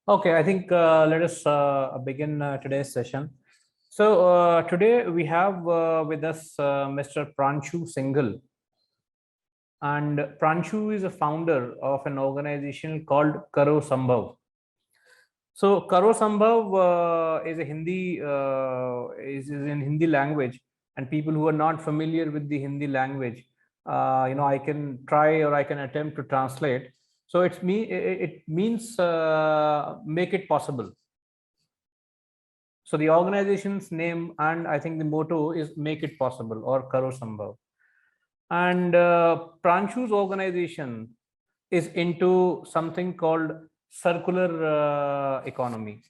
Okay, I think let us begin today's session. So today we have with us Mr. Pranshu Singhal, and Pranshu is a founder of an organization called Karo Sambhav. So Karo Sambhav is a Hindi is in Hindi language, and people who are not familiar with the Hindi language, I can try or I can attempt to translate. So it means make it possible. So the organization's name and I think the motto is Make It Possible or Karo Sambhav. And Pranshu's organization is into something called circular economy.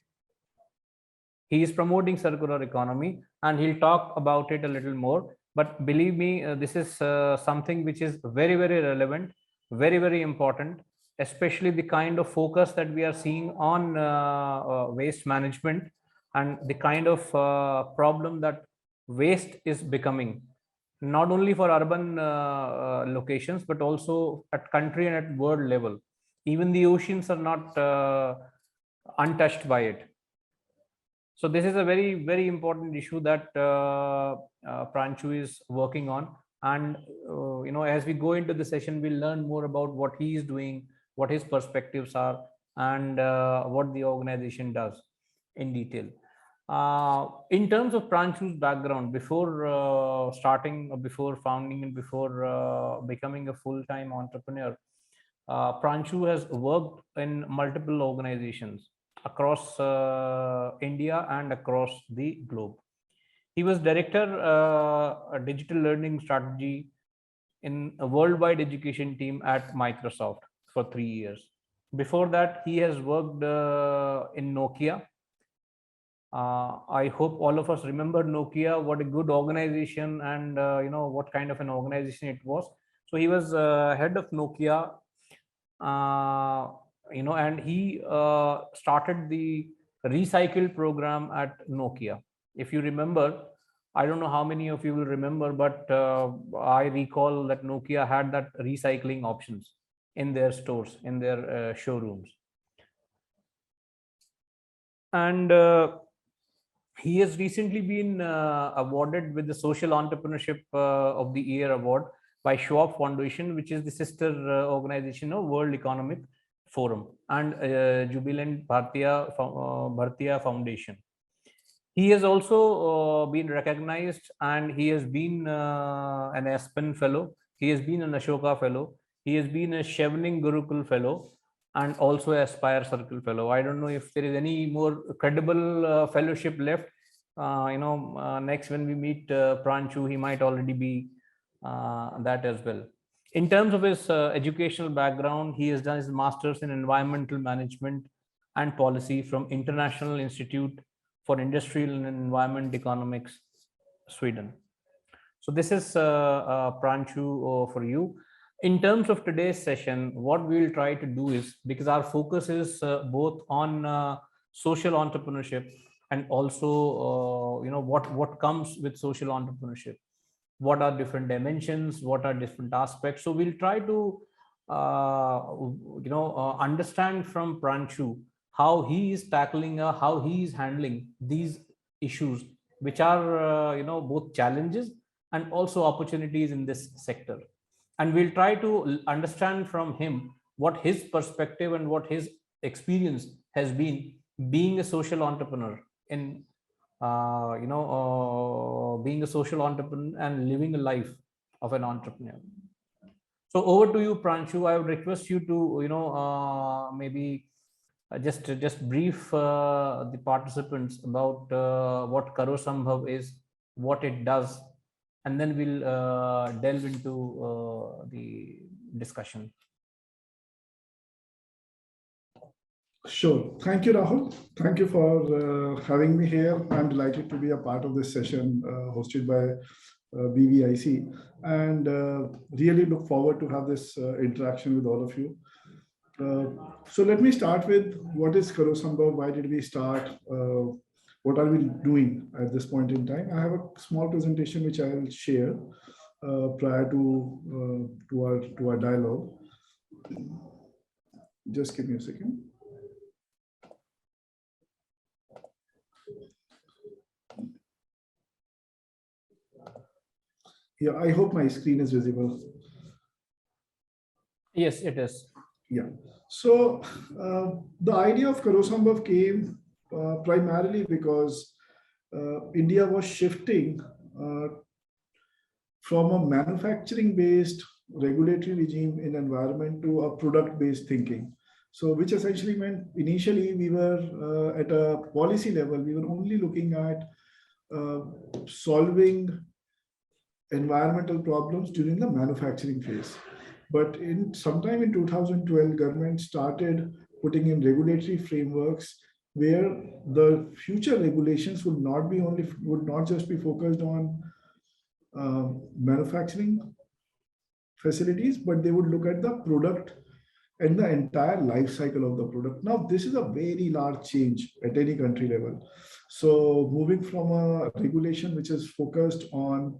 He is promoting circular economy and he'll talk about it a little more. But believe me, this is something which is very, very relevant, very, very important, especially the kind of focus that we are seeing on waste management and the kind of problem that waste is becoming, not only for urban locations, but also at country and at world level. Even the oceans are not untouched by it. So this is a very, very important issue that Pranshu is working on. And, as we go into the session, we'll learn more about what he is doing, what his perspectives are, and what the organization does in detail. In terms of Pranshu's background, before starting, before founding, and before becoming a full-time entrepreneur, Pranshu has worked in multiple organizations across India and across the globe. He was director digital learning strategy in a worldwide education team at Microsoft for 3 years. Before that, he has worked in Nokia. I hope all of us remember Nokia, what a good organization and what kind of an organization it was. So he was head of Nokia, and he started the recycle program at Nokia. If you remember, I don't know how many of you will remember, but I recall that Nokia had that recycling options in their stores, in their showrooms. And he has recently been awarded with the Social Entrepreneurship of the Year award by Schwab Foundation, which is the sister organization of World Economic Forum, and Jubilant Bhartiya Foundation. He has also been recognized, and he has been an Aspen Fellow. He has been an Ashoka Fellow. He has been a Chevening Gurukul Fellow, and also Aspire Circle Fellow. I don't know if there is any more credible fellowship left. Next when we meet Pranshu, he might already be that as well. In terms of his educational background, he has done his master's in environmental management and policy from International Institute for Industrial and Environment Economics, Sweden. So this is Pranshu for you. In terms of today's session, what we will try to do is, because our focus is both on social entrepreneurship and also, what comes with social entrepreneurship, what are different dimensions, what are different aspects. So we'll try to, understand from Pranshu how he is tackling, how he is handling these issues, which are, both challenges and also opportunities in this sector. And we'll try to understand from him what his perspective and what his experience has been being a social entrepreneur in being a social entrepreneur and living a life of an entrepreneur. So over to you, Pranshu. I would request you to maybe just brief the participants about what Karo Sambhav is, what it does, and then we'll delve into the discussion. Sure. Thank you, Rahul. Thank you for having me here. I'm delighted to be a part of this session hosted by BVIC, and really look forward to have this interaction with all of you. So let me start with what is Karo Sambhav? Why did we start? What are we doing at this point in time? I have a small presentation which I will share prior to our dialogue. Just give me a second. Yeah, I hope my screen is visible. Yes, it is. Yeah. So the idea of Karo Sambhav came primarily because India was shifting uh, from a manufacturing-based regulatory regime in environment to a product-based thinking. So, which essentially meant initially we were at a policy level, we were only looking at uh, solving environmental problems during the manufacturing phase. But in sometime in 2012, government started putting in regulatory frameworks where the future regulations would not just be focused on manufacturing facilities, but they would look at the product and the entire life cycle of the product. Now, this is a very large change at any country level. So, moving from a regulation which is focused on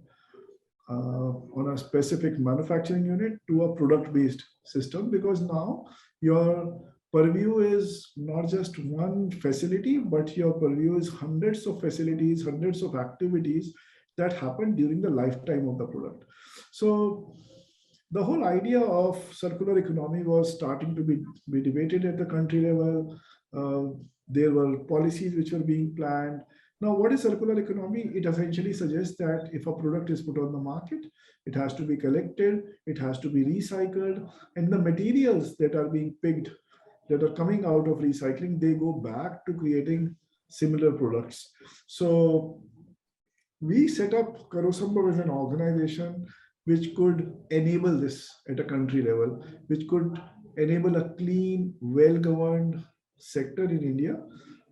a specific manufacturing unit to a product-based system, because now your purview is not just one facility, but your purview is hundreds of facilities, hundreds of activities that happen during the lifetime of the product. So the whole idea of circular economy was starting to be debated at the country level. There were policies which were being planned. Now, what is circular economy? It essentially suggests that if a product is put on the market, it has to be collected, it has to be recycled, and the materials that are being picked, that are coming out of recycling, they go back to creating similar products. So we set up Karo Sambhav as an organization which could enable this at a country level, which could enable a clean, well-governed sector in India,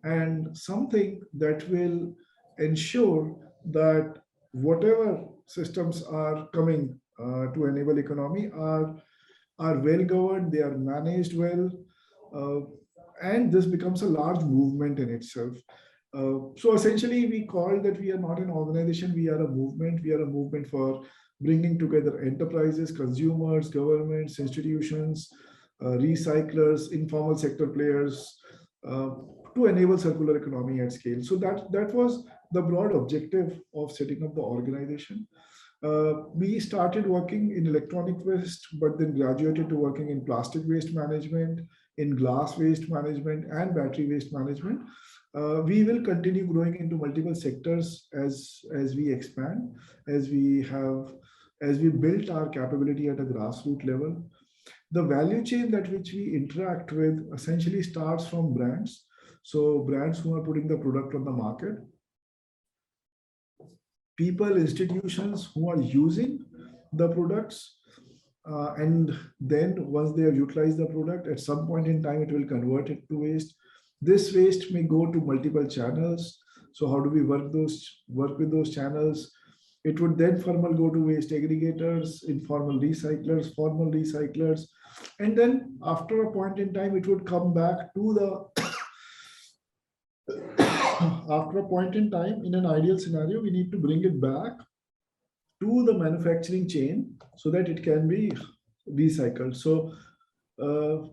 and something that will ensure that whatever systems are coming to enable economy are well governed, they are managed well, uh, and this becomes a large movement in itself. So essentially, we call that we are not an organization, we are a movement. We are a movement for bringing together enterprises, consumers, governments, institutions, recyclers, informal sector players, uh, to enable circular economy at scale. So that was the broad objective of setting up the organization. We started working in electronic waste, but then graduated to working in plastic waste management, in glass waste management, and battery waste management. We will continue growing into multiple sectors as we expand, as we have as we built our capability at a grassroots level. The value chain that which we interact with essentially starts from brands. So brands who are putting the product on the market, people, institutions who are using the products, and then once they have utilized the product, at some point in time, it will convert it to waste. This waste may go to multiple channels. So how do we work with those channels? It would then formal go to waste aggregators, informal recyclers, formal recyclers, and then after a point in time, it would come back to the after a point in time, in an ideal scenario, we need to bring it back to the manufacturing chain so that it can be recycled. So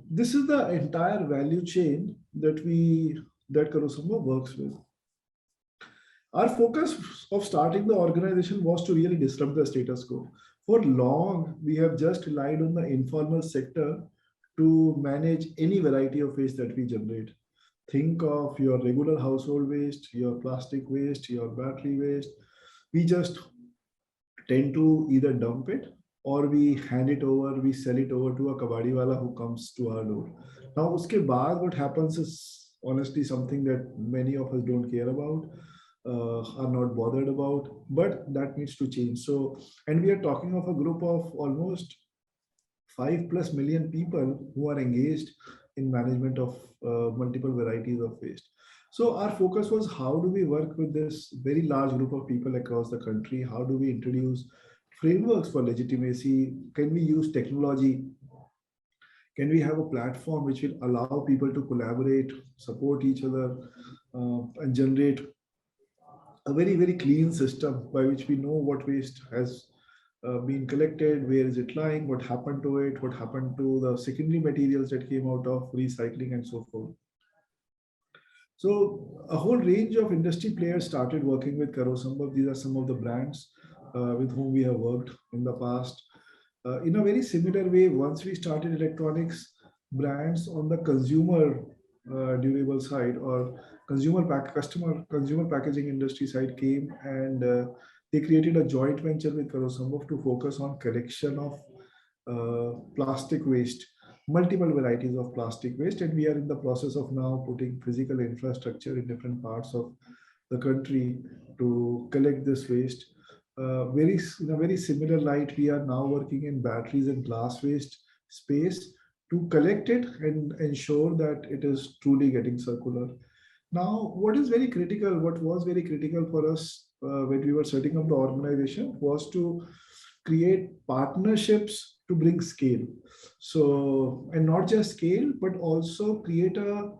this is the entire value chain that Karo Sambhav works with. Our focus of starting the organization was to really disrupt the status quo. For long, we have just relied on the informal sector to manage any variety of waste that we generate. Think of your regular household waste, your plastic waste, your battery waste. We just tend to either dump it or we hand it over, we sell it over to a kabadi wala who comes to our door. Now, uske baad, what happens is honestly something that many of us don't care about, are not bothered about, but that needs to change. So, and we are talking of a group of almost 5+ million people who are engaged in management of multiple varieties of waste. So our focus was how do we work with this very large group of people across the country? How do we introduce frameworks for legitimacy? Can we use technology? Can we have a platform which will allow people to collaborate, support each other, and generate a very, very clean system by which we know what waste has been collected, where is it lying, what happened to it, what happened to the secondary materials that came out of recycling and so forth. So a whole range of industry players started working with Karo Sambhav. These are some of the brands. with whom we have worked in the past. In a very similar way, once we started electronics, brands on the consumer durable side or consumer packaging industry side came and they created a joint venture with Karo Sambhav to focus on collection of plastic waste, multiple varieties of plastic waste, and we are in the process of now putting physical infrastructure in different parts of the country to collect this waste. In a very similar light, we are now working in batteries and glass waste space to collect it and ensure that it is truly getting circular. Now, what is very critical, what was very critical for us when we were setting up the organization was to create partnerships to bring scale. So, and not just scale, but also create a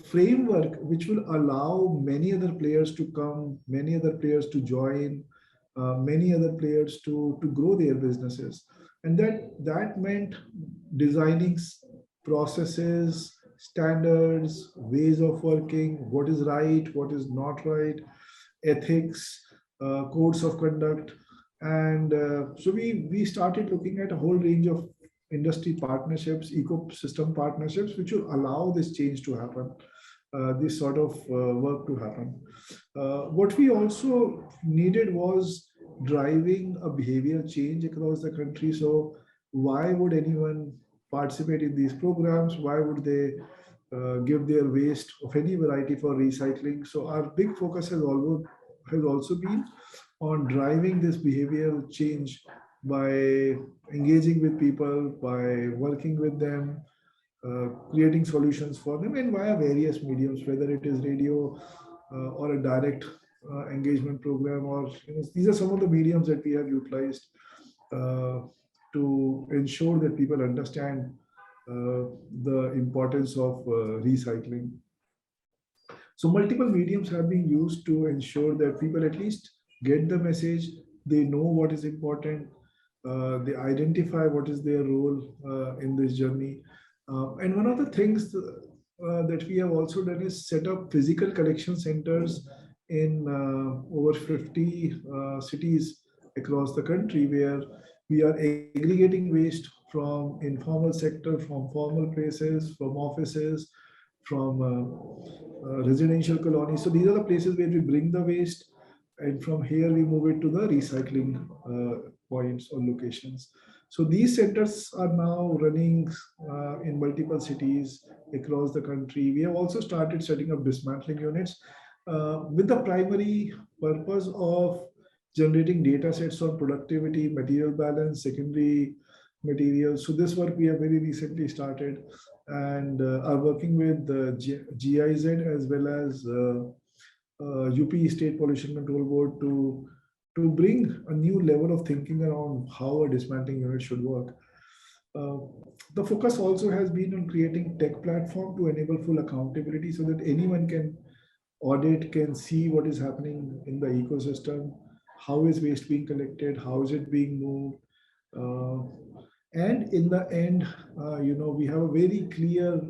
framework which will allow many other players to come, many other players to join, many other players to grow their businesses. And that meant designing processes, standards, ways of working, what is right, what is not right, ethics, codes of conduct. And so we started looking at a whole range of industry partnerships, ecosystem partnerships, which will allow this change to happen, this sort of work to happen. What we also needed was driving a behavior change across the country. So why would anyone participate in these programs? Why would they give their waste of any variety for recycling? So our big focus has also been on driving this behavioral change by engaging with people, by working with them, creating solutions for them, and via various mediums, whether it is radio or a direct engagement program, or these are some of the mediums that we have utilized to ensure that people understand the importance of recycling. So multiple mediums have been used to ensure that people at least get the message, they know what is important, they identify what is their role in this journey. And one of the things that we have also done is set up physical collection centers in over 50 cities across the country, where we are aggregating waste from informal sector, from formal places, from offices, from residential colonies. So these are the places where we bring the waste, and from here we move it to the recycling points or locations. So these centers are now running in multiple cities across the country. We have also started setting up dismantling units with the primary purpose of generating data sets on productivity, material balance, secondary materials. So this work we have very recently started and are working with the GIZ as well as UP State Pollution Control Board to bring a new level of thinking around how a dismantling unit should work. The focus also has been on creating tech platform to enable full accountability so that anyone can audit, can see what is happening in the ecosystem, how is waste being collected, how is it being moved. And in the end, we have a very clear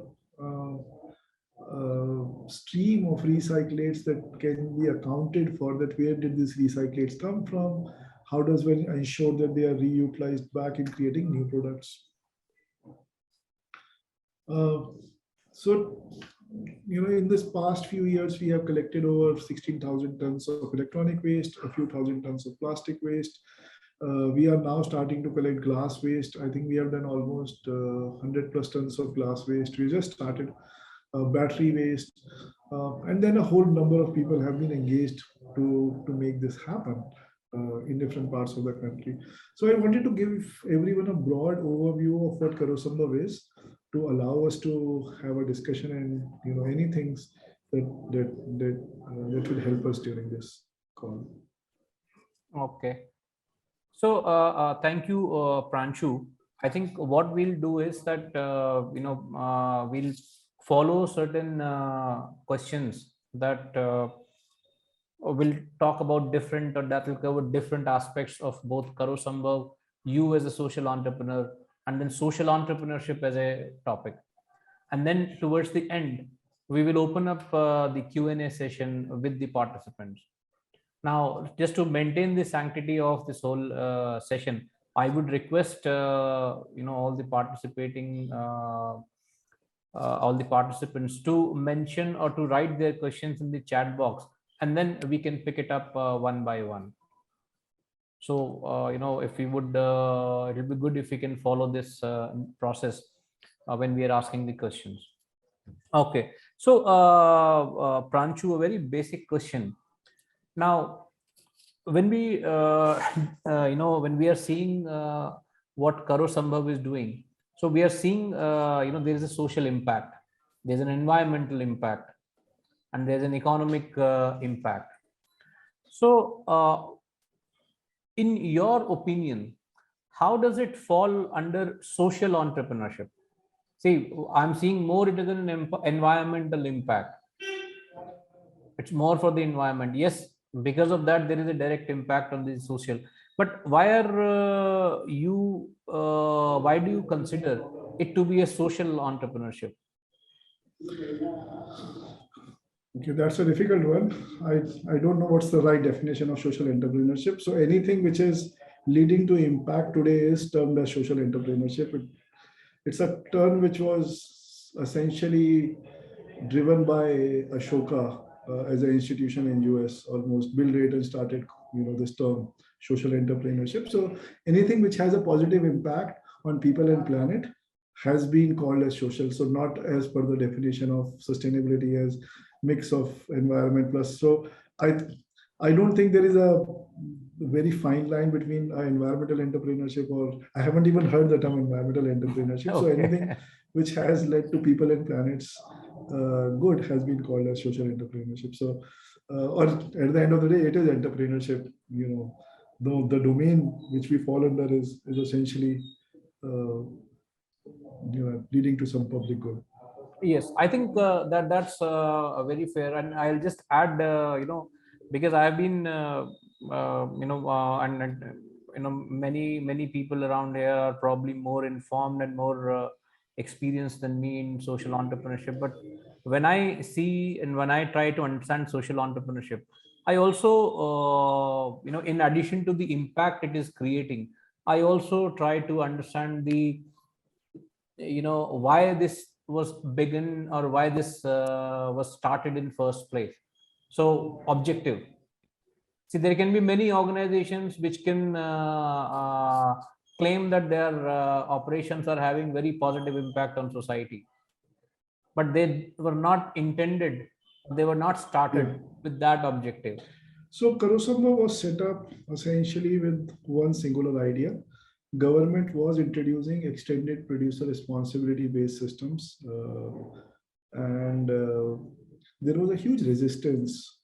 stream of recyclates that can be accounted for, that where did these recyclates come from, how does one ensure that they are reutilized back in creating new products. So in this past few years, we have collected over 16,000 tons of electronic waste, a few thousand tons of plastic waste. We are now starting to collect glass waste. I think we have done almost 100 plus tons of glass waste. We just started battery waste. And then a whole number of people have been engaged to make this happen in different parts of the country. So I wanted to give everyone a broad overview of what Karo Sambhav is, to allow us to have a discussion and any things that will help us during this call. Okay. So thank you, Pranshu. I think what we'll do is that we'll follow certain questions that will talk about different, or that will cover different aspects of both Karo Sambhav, you as a social entrepreneur, and then social entrepreneurship as a topic. And then towards the end, we will open up the Q&A session with the participants. Now, just to maintain the sanctity of this whole session, I would request all the all the participants to mention or to write their questions in the chat box, and then we can pick it up one by one. So if we would, it will be good if we can follow this process when we are asking the questions. Okay, so Pranchu, a very basic question. Now, when we when we are seeing what Karo Sambhav is doing, so we are seeing there is a social impact, there's an environmental impact, and there's an economic impact. So in your opinion, how does it fall under social entrepreneurship? See, I'm seeing more it is an environmental impact. It's more for the environment. Yes, because of that, there is a direct impact on the social. But why are why do you consider it to be a social entrepreneurship? Okay, that's a difficult one. I don't know what's the right definition of social entrepreneurship. So anything which is leading to impact today is termed as social entrepreneurship. It's a term which was essentially driven by Ashoka as an institution in US. Almost Bill Drayton started, this term social entrepreneurship. So anything which has a positive impact on people and planet has been called as social. So not as per the definition of sustainability as mix of environment plus. So I don't think there is a very fine line between environmental entrepreneurship, or I haven't even heard the term environmental entrepreneurship. So anything which has led to people and planets good has been called as social entrepreneurship. So or at the end of the day, it is entrepreneurship. Though the domain which we fall under is essentially leading to some public good. Yes, I think that's very fair, and I'll just add, because I've been, many people around here are probably more informed and more experienced than me in social entrepreneurship. But when I see and when I try to understand social entrepreneurship, I also, in addition to the impact it is creating, I also try to understand the, why this was begun or why this was started in first place. So objective. See, there can be many organizations which can claim that their operations are having very positive impact on society, but they were not intended, they were not started with that objective. So Karo Sambhav was set up essentially with one singular idea. Government was introducing extended producer responsibility based systems, and there was a huge resistance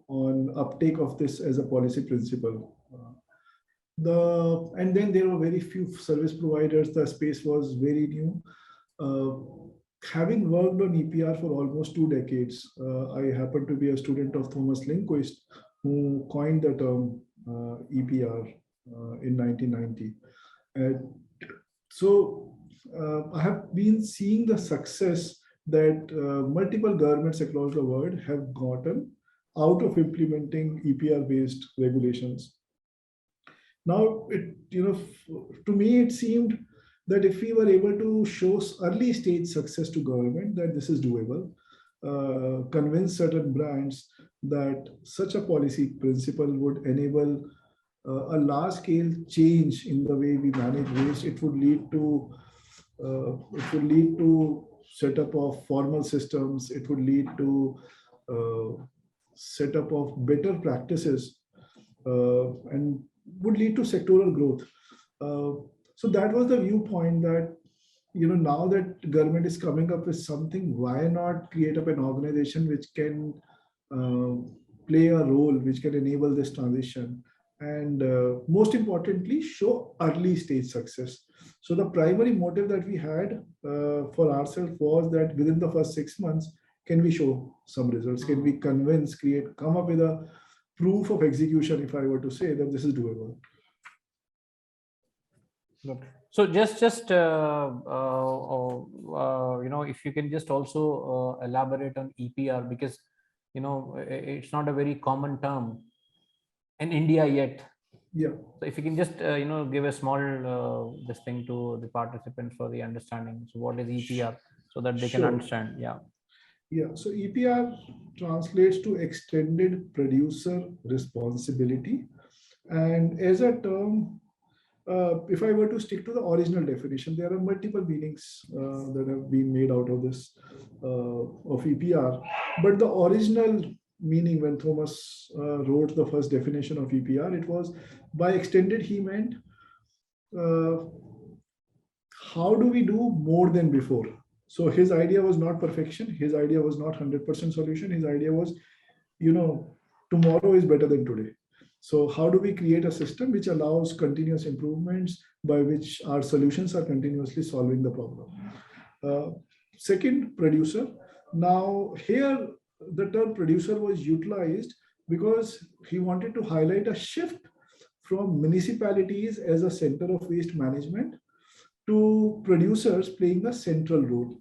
on uptake of this as a policy principle. And then there were very few service providers. The space was very new. Having worked on EPR for almost 2 decades, I happen to be a student of Thomas Lindquist, who coined the term EPR in 1990. So I have been seeing the success that multiple governments across the world have gotten out of implementing EPR-based regulations. Now, to me, it seemed that if we were able to show early stage success to government that this is doable, convince certain brands that such a policy principle would enable a large scale change in the way we manage waste, it would lead to setup of formal systems. It would lead to setup of better practices and would lead to sectoral growth. So that was the viewpoint that, now that government is coming up with something, why not create up an organization which can play a role, which can enable this transition, and most importantly, show early stage success. So the primary motive that we had for ourselves was that within the first 6 months, can we show some results? Can we convince, come up with a proof of execution, if I were to say that this is doable? So just if you can just also elaborate on EPR, because it's not a very common term in India yet. Yeah, So if you can just give a small this thing to the participants for the understanding. So what is EPR, so that they can sure. understand? Yeah. Yeah, so EPR translates to extended producer responsibility. And as a term, if I were to stick to the original definition, there are multiple meanings that have been made out of this of EPR. But the original meaning, when Thomas wrote the first definition of EPR, it was, by extended, he meant uh, how do we do more than before? So his idea was not perfection. His idea was not 100% solution. His idea was, you know, tomorrow is better than today. So how do we create a system which allows continuous improvements by which our solutions are continuously solving the problem? Uh, Second, producer. Now here, the term producer was utilized because he wanted to highlight a shift from municipalities as a center of waste management to producers playing a central role.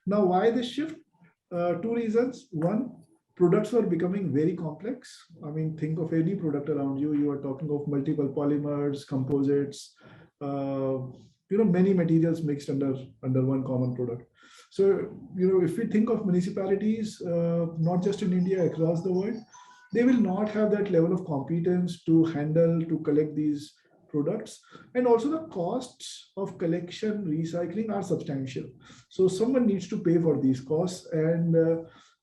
Now, why this shift? Two reasons. One, products were becoming very complex. I mean, think of any product around you. You are talking of multiple polymers, composites, many materials mixed under one common product. So, if we think of municipalities, not just in India, across the world, they will not have that level of competence to handle, to collect these products. And also the costs of collection, recycling are substantial. So someone needs to pay for these costs. And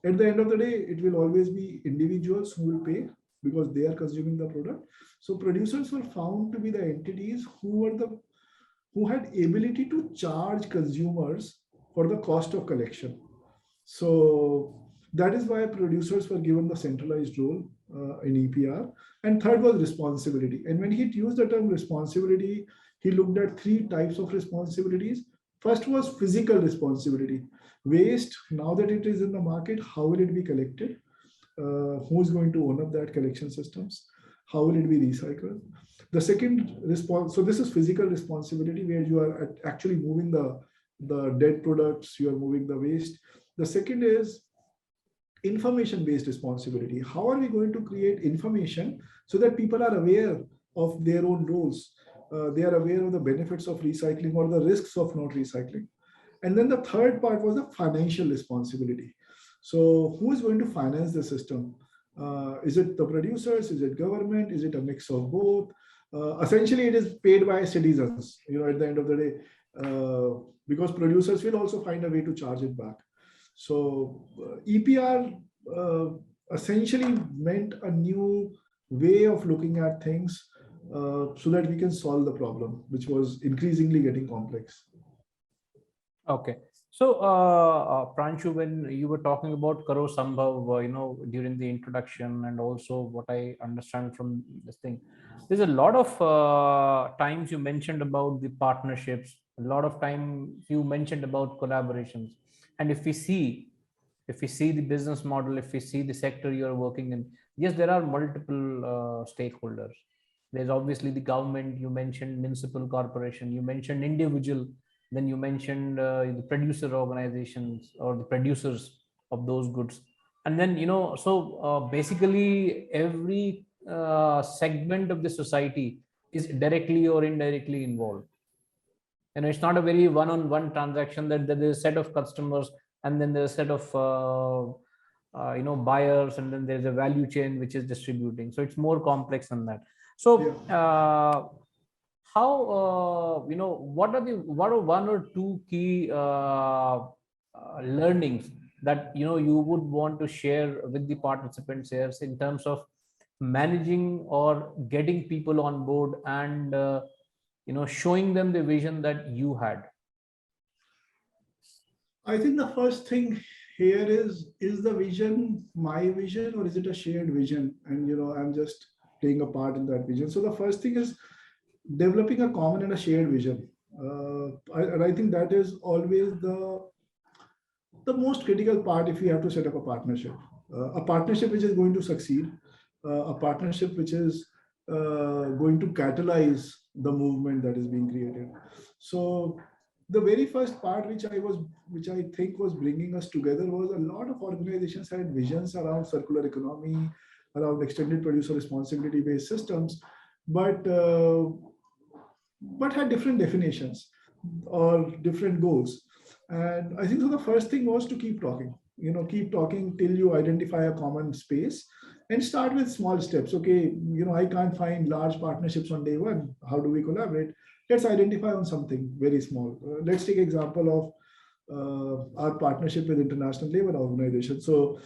at the end of the day, it will always be individuals who will pay because they are consuming the product. So producers were found to be the entities who had ability to charge consumers for the cost of collection. So that is why producers were given the centralized role in EPR. And third was responsibility. And when he used the term responsibility, he looked at three types of responsibilities. First was physical responsibility. Waste, now that it is in the market, how will it be collected? Who is going to own up that collection systems? How will it be recycled? The second response, so this is physical responsibility where you are actually moving the dead products, you are moving the waste. The second is information-based responsibility. How are we going to create information so that people are aware of their own roles? They are aware of the benefits of recycling or the risks of not recycling. And then the third part was the financial responsibility. So who is going to finance the system? Is it the producers? Is it government? Is it a mix of both? Essentially, it is paid by citizens, at the end of the day, because producers will also find a way to charge it back. So EPR essentially meant a new way of looking at things so that we can solve the problem, which was increasingly getting complex. Okay. So, Pranshu, when you were talking about Karo Sambhav, during the introduction, and also what I understand from this thing, there's a lot of times you mentioned about the partnerships, a lot of time you mentioned about collaborations. And if we see the business model, if we see the sector you're working in, yes, there are multiple stakeholders. There's obviously the government, you mentioned municipal corporation, you mentioned individual, then you mentioned the producer organizations or the producers of those goods. And then, basically every segment of the society is directly or indirectly involved. It's not a very one-on-one transaction that there's a set of customers and then there's a set of buyers, and then there's a value chain which is distributing. So it's more complex than that. So how what are one or two key learnings that you would want to share with the participants here in terms of managing or getting people on board and showing them the vision that you had? I think the first thing here is the vision my vision, or is it a shared vision? And I'm just playing a part in that vision. So the first thing is developing a common and a shared vision. And I think that is always the most critical part if you have to set up a partnership. A partnership which is going to succeed, a partnership which is going to catalyze the movement that is being created. So the very first part which I think was bringing us together was a lot of organizations had visions around circular economy, around extended producer responsibility based systems, but had different definitions or different goals. And I think so the first thing was to keep talking, keep talking till you identify a common space and start with small steps. Okay, I can't find large partnerships on day one. How do we collaborate? Let's identify on something very small. Let's take example of our partnership with International Labour Organization. So,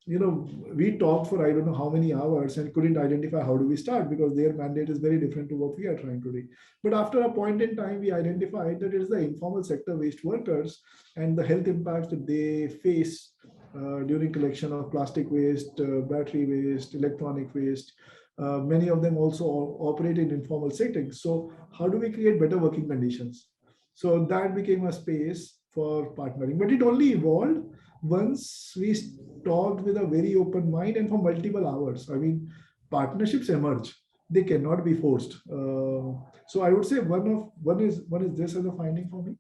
we talked for I don't know how many hours and couldn't identify how do we start, because their mandate is very different to what we are trying to do. But after a point in time, we identified that it is the informal sector waste workers and the health impacts that they face during collection of plastic waste, battery waste, electronic waste. Many of them also operate in informal settings. So how do we create better working conditions? So that became a space for partnering. But it only evolved once we talked with a very open mind and for multiple hours. I mean, partnerships emerge. They cannot be forced. So I would say one is this as a finding for me.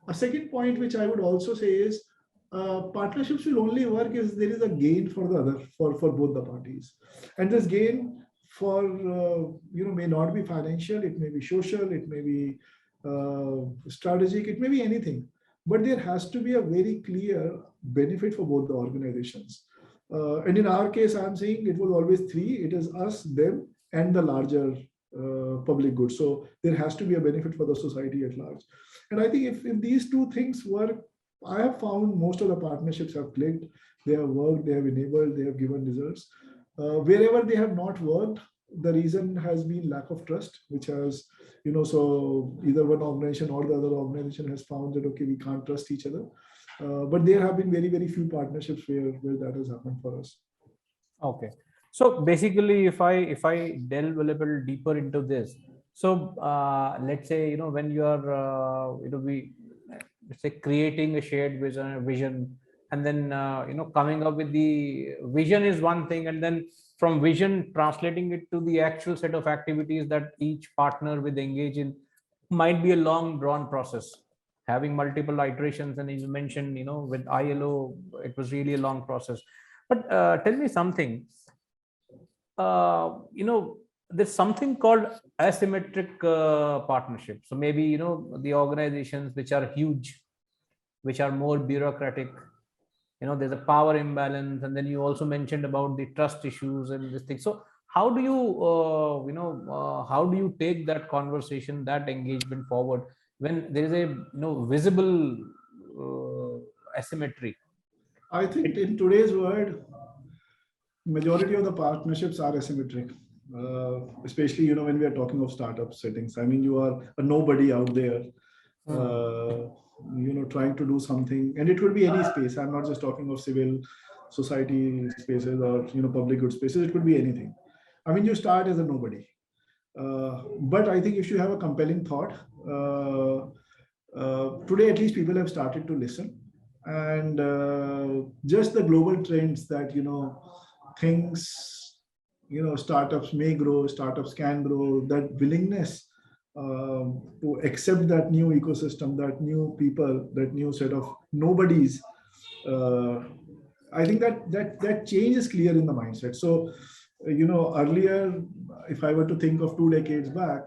A second point, which I would also say is partnerships will only work if there is a gain for the other, for both the parties. And this gain for may not be financial, it may be social, it may be strategic, it may be anything, but there has to be a very clear benefit for both the organizations. And in our case, I'm saying it was always three. It is us, them, and the larger public good. So there has to be a benefit for the society at large. And I think if these two things work, I have found most of the partnerships have clicked. They have worked, they have enabled, they have given results. Wherever they have not worked, the reason has been lack of trust, which has, so either one organization or the other organization has found that, okay, we can't trust each other. But there have been very, very few partnerships where that has happened for us. Okay. So basically, if I delve a little deeper into this, so let's say, when you are, let's say creating a shared vision, and then, coming up with the vision is one thing, and then from vision, translating it to the actual set of activities that each partner will engage in might be a long drawn process, having multiple iterations. And as you mentioned, with ILO, it was really a long process. But tell me something, there's something called asymmetric partnership. So maybe, the organizations which are huge, which are more bureaucratic, there's a power imbalance. And then you also mentioned about the trust issues and this thing. So how do you, how do you take that conversation, that engagement forward when there is a, visible asymmetry? I think in today's world, majority of the partnerships are asymmetric, especially, when we are talking of startup settings. I mean, you are a nobody out there, trying to do something, and it could be any space. I'm not just talking of civil society spaces or, public good spaces. It could be anything. I mean, you start as a nobody. But I think if you have a compelling thought, today, at least people have started to listen. And just the global trends that, things, startups may grow, startups can grow, that willingness to accept that new ecosystem, that new people, that new set of nobodies. I think that change is clear in the mindset. So, earlier, if I were to think of 2 decades back,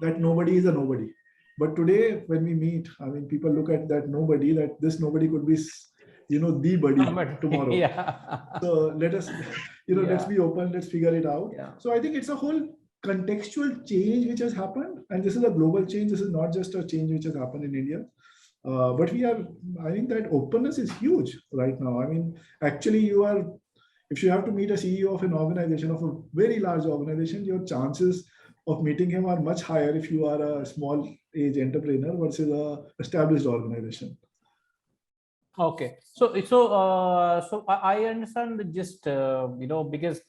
that nobody is a nobody. But today, when we meet, I mean, people look at that nobody, that this nobody could be, the buddy tomorrow. Yeah. So let us, let's be open, let's figure it out. Yeah. So I think it's a whole contextual change which has happened. And this is a global change. This is not just a change which has happened in India. But I think that openness is huge right now. I mean, actually, if you have to meet a CEO of an organization, of a very large organization, your chances of meeting him are much higher if you are a small age entrepreneur versus a established organization. Okay, so I understand the gist, because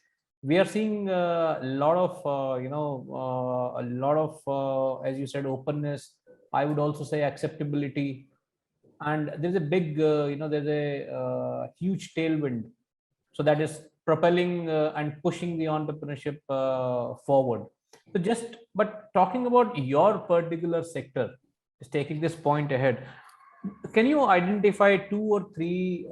we are seeing a lot of as you said, openness. I would also say acceptability, and there's a big, there's a huge tailwind. So that is propelling and pushing the entrepreneurship forward. So but talking about your particular sector, is taking this point ahead. Can you identify 2 or 3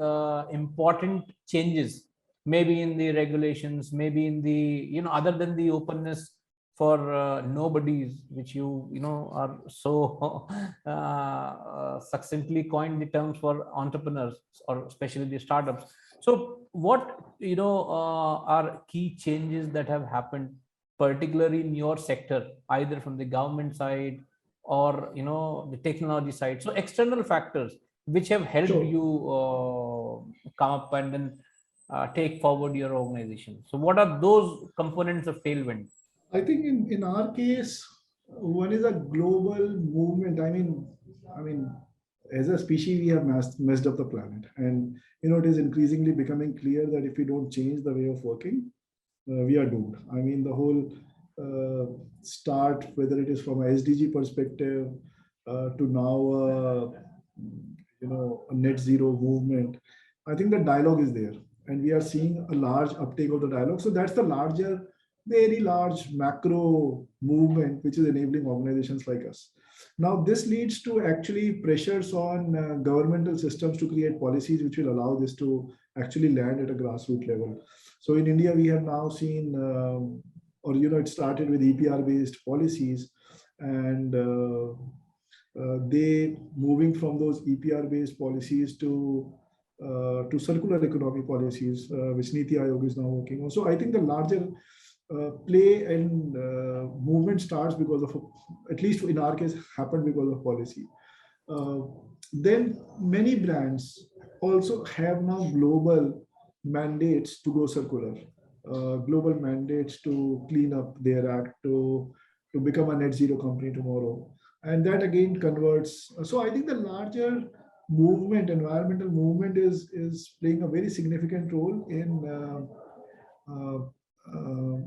important changes, maybe in the regulations, maybe in the, other than the openness for nobodies, which are so succinctly coined the terms for entrepreneurs or especially the startups. So what, are key changes that have happened, particularly in your sector, either from the government side or the technology side? So external factors which have helped Sure. you come up and then take forward your organization. So what are those components of Tailwind? I think in our case, one is a global movement. I mean, as a species, we have messed up the planet, and it is increasingly becoming clear that if we don't change the way of working, we are doomed. I mean, the whole start, whether it is from a SDG perspective to now, a net zero movement. I think the dialogue is there, and we are seeing a large uptake of the dialogue. So that's the larger, very large macro movement which is enabling organizations like us. Now, this leads to actually pressures on governmental systems to create policies which will allow this to actually land at a grassroots level. So in India, we have now seen, it started with EPR-based policies, and they moving from those EPR-based policies to circular economy policies, which Niti Aayog is now working on. So I think the larger play and movement starts because of, at least in our case, happened because of policy. Then many brands also have now global mandates to go circular, global mandates to clean up their act, to become a net zero company tomorrow. And that again converts. So I think the larger movement, environmental movement, is playing a very significant role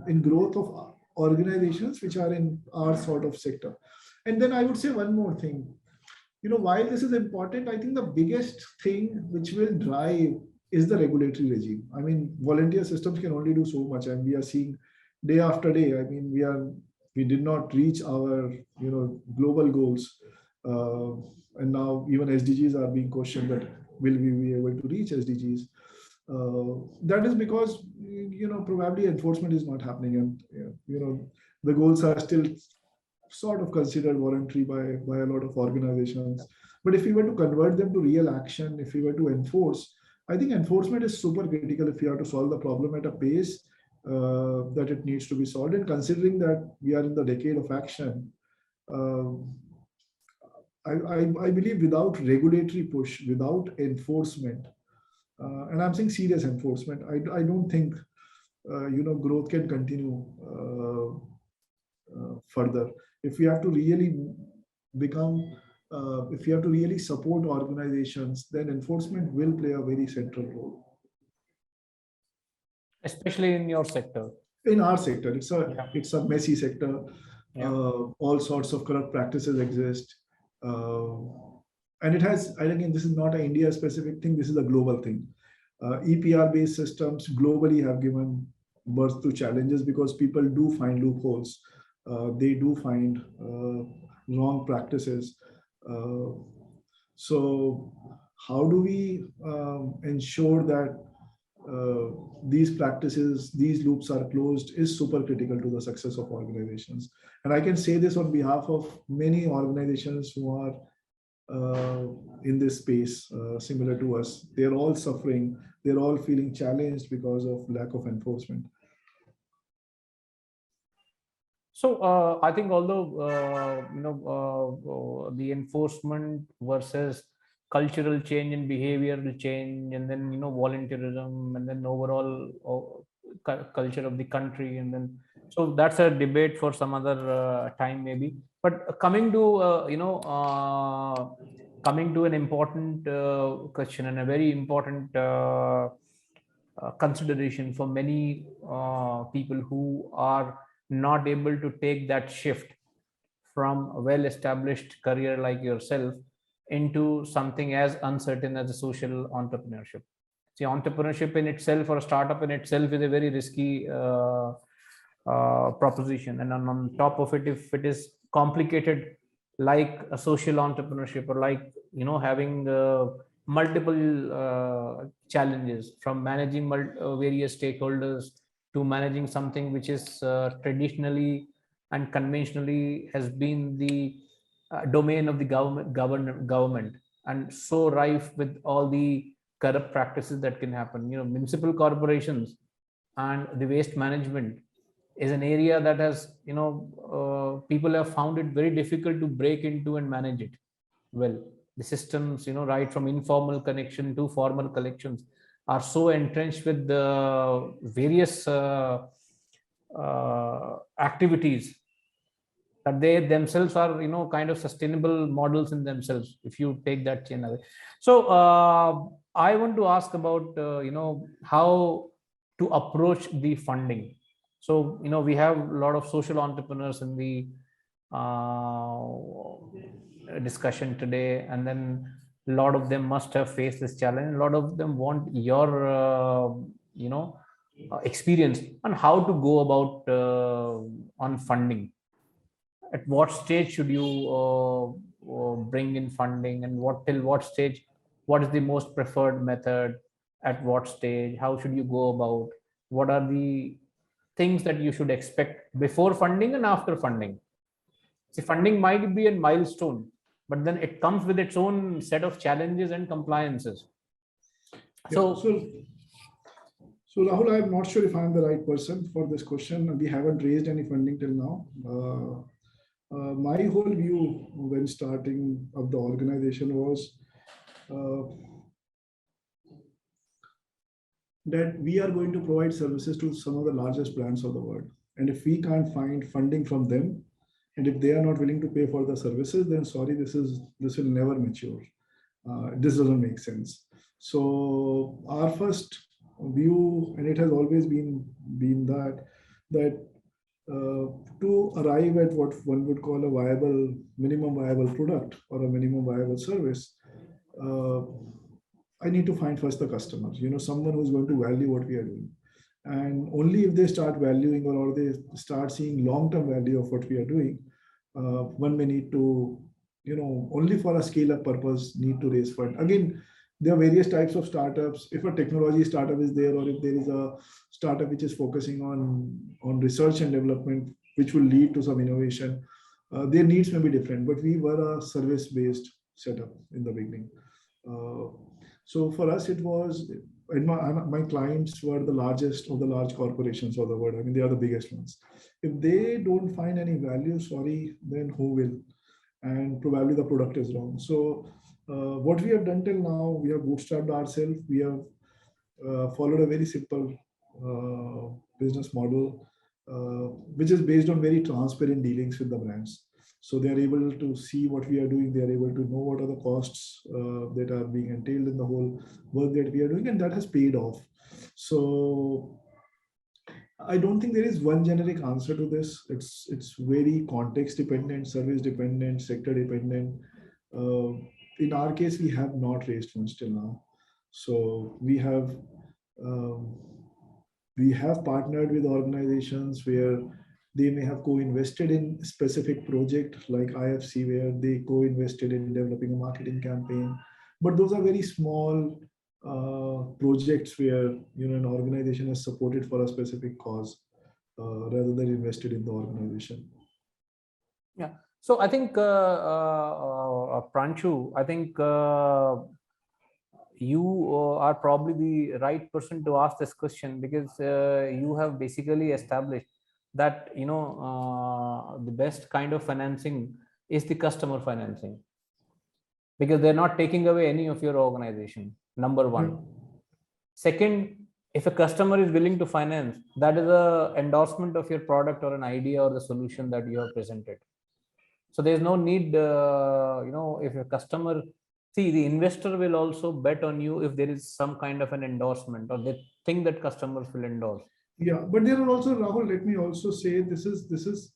in growth of organizations which are in our sort of sector. And then I would say one more thing. Why this is important, I think the biggest thing which will drive is the regulatory regime. I mean, volunteer systems can only do so much, and we are seeing day after day. I mean, we did not reach our global goals, and now even SDGs are being questioned that will we be able to reach SDGs. That is because probably enforcement is not happening, and the goals are still sort of considered voluntary by a lot of organizations. But if we were to convert them to real action, if we were to enforce, I think enforcement is super critical if we are to solve the problem at a pace that it needs to be solved. And considering that we are in the decade of action, I believe without regulatory push, without enforcement, and I'm saying serious enforcement, I don't think growth can continue further. If we have to really if we have to really support organizations, then enforcement will play a very central role. Especially in your sector. In our sector, it's a messy sector. Yeah. All sorts of corrupt practices exist. And it has, again, this is not an India specific thing, this is a global thing. EPR based systems globally have given birth to challenges because people do find loopholes. They do find wrong practices. So how do we ensure that these practices, these loops are closed, is super critical to the success of organizations. And I can say this on behalf of many organizations who are in this space, similar to us. They're all suffering. They're all feeling challenged because of lack of enforcement. So I think although the enforcement versus cultural change and behavioral change, and then volunteerism, and then overall culture of the country, and then so that's a debate for some other time maybe. But coming to coming to an important question and a very important consideration for many people who are not able to take that shift from a well-established career like yourself into something as uncertain as a social entrepreneurship. See, entrepreneurship in itself or a startup in itself is a very risky proposition, and on top of it, if it is complicated like a social entrepreneurship, or like, having multiple challenges, from managing various stakeholders to managing something which is traditionally and conventionally has been the domain of the government, and so rife with all the corrupt practices that can happen. Municipal corporations and the waste management is an area that has, people have found it very difficult to break into and manage it well. The systems, right from informal connection to formal collections, are so entrenched with the various activities that they themselves are, kind of sustainable models in themselves, if you take that chain away. So I want to ask about, how to approach the funding. So, we have a lot of social entrepreneurs in the discussion today, and then a lot of them must have faced this challenge. A lot of them want your experience on how to go about on funding. At what stage should you bring in funding, and till what stage, what is the most preferred method, at what stage, how should you go about, what are the things that you should expect before funding and after funding? See, funding might be a milestone, but then it comes with its own set of challenges and compliances. So Rahul, I'm not sure if I'm the right person for this question. We haven't raised any funding till now. My whole view when starting of the organization was that we are going to provide services to some of the largest brands of the world. And if we can't find funding from them, and if they are not willing to pay for the services, then sorry, this will never mature. This doesn't make sense. So our first view, and it has always been that to arrive at what one would call a minimum viable product or a minimum viable service, I need to find first the customer, someone who's going to value what we are doing. And only if they start valuing, or they start seeing long-term value of what we are doing, one may need to, only for a scale-up purpose, need to raise fund. Again, there are various types of startups. If a technology startup is there, or if there is a startup which is focusing on research and development, which will lead to some innovation, their needs may be different. But we were a service-based setup in the beginning. So for us, it was, and my clients were the largest of the large corporations of the world. I mean, they are the biggest ones. If they don't find any value, sorry, then who will? And probably the product is wrong. So what we have done till now, we have bootstrapped ourselves. We have followed a very simple business model, which is based on very transparent dealings with the brands. So they are able to see what we are doing. They are able to know what are the costs that are being entailed in the whole work that we are doing, and that has paid off. So I don't think there is one generic answer to this. It's very context dependent, service dependent, sector dependent. In our case, we have not raised funds till now. So we have partnered with organizations where they may have co-invested in specific project like IFC, where they co-invested in developing a marketing campaign. But those are very small projects where an organization is supported for a specific cause rather than invested in the organization. Yeah. So I think Pranshu, I think you are probably the right person to ask this question, because you have basically established that the best kind of financing is the customer financing, because they're not taking away any of your organization, number one. Yeah. Second, if a customer is willing to finance, that is a endorsement of your product or an idea or the solution that you have presented. So there's no need, if a customer, see, the investor will also bet on you if there is some kind of an endorsement, or they think that customers will endorse. Yeah, but there are also, Rahul, let me also say this is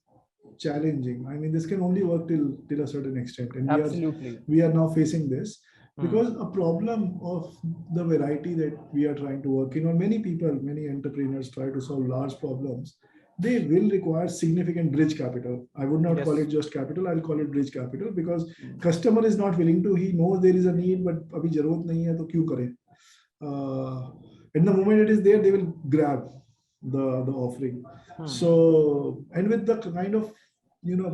challenging. I mean, this can only work till a certain extent, and absolutely we are now facing this because a problem of the variety that we are trying to work in, or many people, many entrepreneurs try to solve large problems. they will require significant bridge capital. I would not call Yes. it just capital, I'll call it bridge capital, because customer is not willing to, he knows there is a need, but abhi zarurat nahi hai, to kyun kare? In the moment it is there, they will grab the offering. So, and with the kind of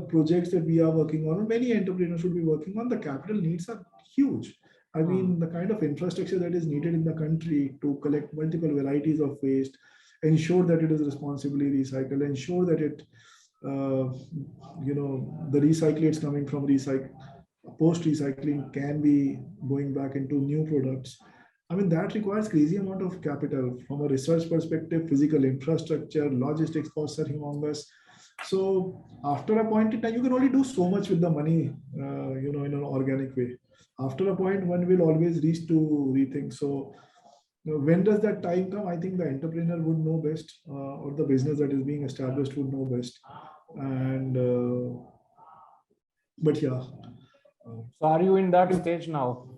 projects that we are working on, many entrepreneurs should be working on, the capital needs are huge. I mean, the kind of infrastructure that is needed in the country to collect multiple varieties of waste, ensure that it is responsibly recycled, ensure that it, the recyclates coming from post recycling can be going back into new products. I mean, that requires crazy amount of capital from a research perspective, physical infrastructure, logistics costs are humongous. So after a point in time, you can only do so much with the money, in an organic way. After a point, one will always reach to rethink. So when does that time come? I think the entrepreneur would know best, or the business that is being established would know best. And but yeah. So are you in that stage now?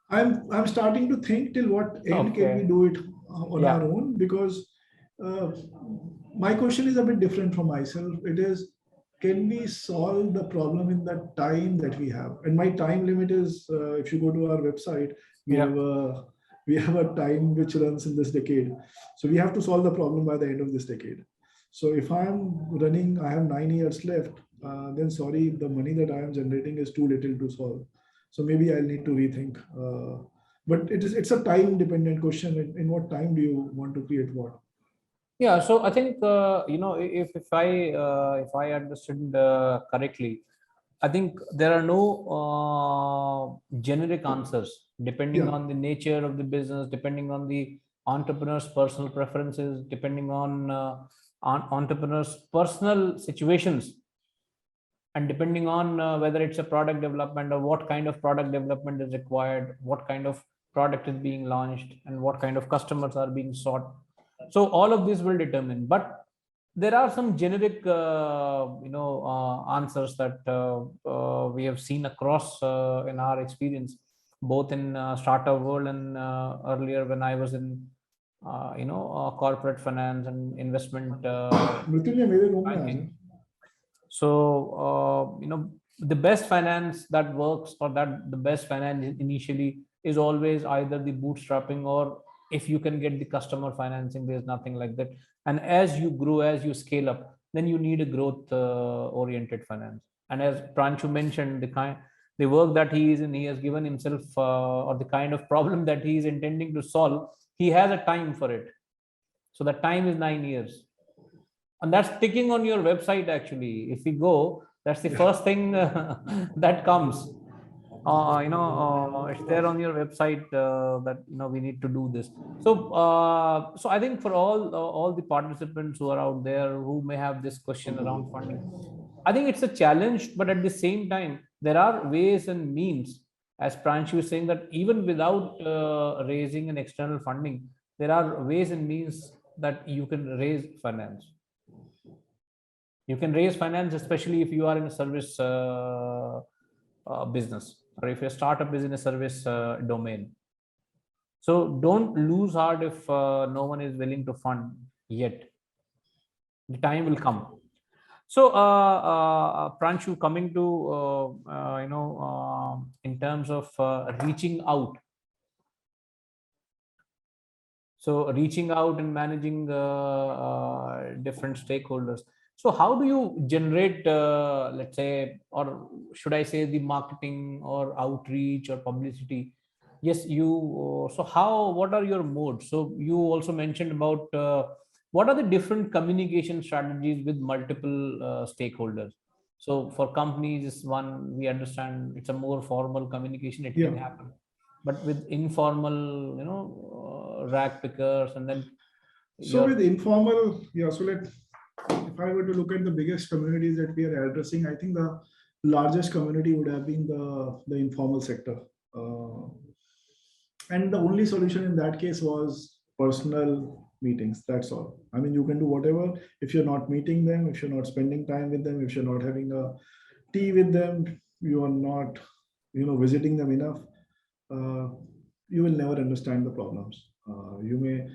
I'm starting to think till what end can we do it on our own, because my question is a bit different from myself. It is, can we solve the problem in the time that we have? And my time limit is, if you go to our website, we have a time which runs in this decade. So we have to solve the problem by the end of this decade. So if I have 9 years left, then sorry, the money that I am generating is too little to solve. So maybe I'll need to rethink. But it's a time dependent question. In what time do you want to create what? Yeah, so I think if I understood correctly, I think there are no generic answers depending on the nature of the business, depending on the entrepreneur's personal preferences, depending on entrepreneur's personal situations, and depending on whether it's a product development or what kind of product development is required, what kind of product is being launched, and what kind of customers are being sought. So all of this will determine, but there are some generic answers that we have seen across in our experience, both in startup world and earlier when I was in corporate finance and investment banking. So the best finance that works, or that the best finance initially, is always either the bootstrapping, or if you can get the customer financing, there's nothing like that. And as you grow, as you scale up, then you need a growth oriented finance. And as Pranshu mentioned, the work that he is in, he has given himself, or the kind of problem that he is intending to solve, he has a time for it. So the time is 9 years. And that's ticking on your website. Actually, if we go, that's the first thing that comes. It's there on your website that we need to do this. So I think for all the participants who are out there who may have this question around funding, I think it's a challenge, but at the same time, there are ways and means, as Pranshu is saying, that even without raising an external funding, there are ways and means that you can raise finance. You can raise finance, especially if you are in a service business, or if your startup is in a service domain. So don't lose heart if no one is willing to fund yet. The time will come. So Pranshu, coming to in terms of reaching out. So reaching out and managing different stakeholders. So how do you generate, let's say, or should I say, the marketing or outreach or publicity? Yes, you. So what are your modes? So you also mentioned about what are the different communication strategies with multiple stakeholders. So for companies, one, we understand it's a more formal communication. It can happen, but with informal, rack pickers, and then. So with informal, so if I were to look at the biggest communities that we are addressing, I think the largest community would have been the informal sector. And the only solution in that case was personal meetings. That's all. I mean, you can do whatever. If you're not meeting them, if you're not spending time with them, if you're not having a tea with them, you are not, visiting them enough, you will never understand the problems. You may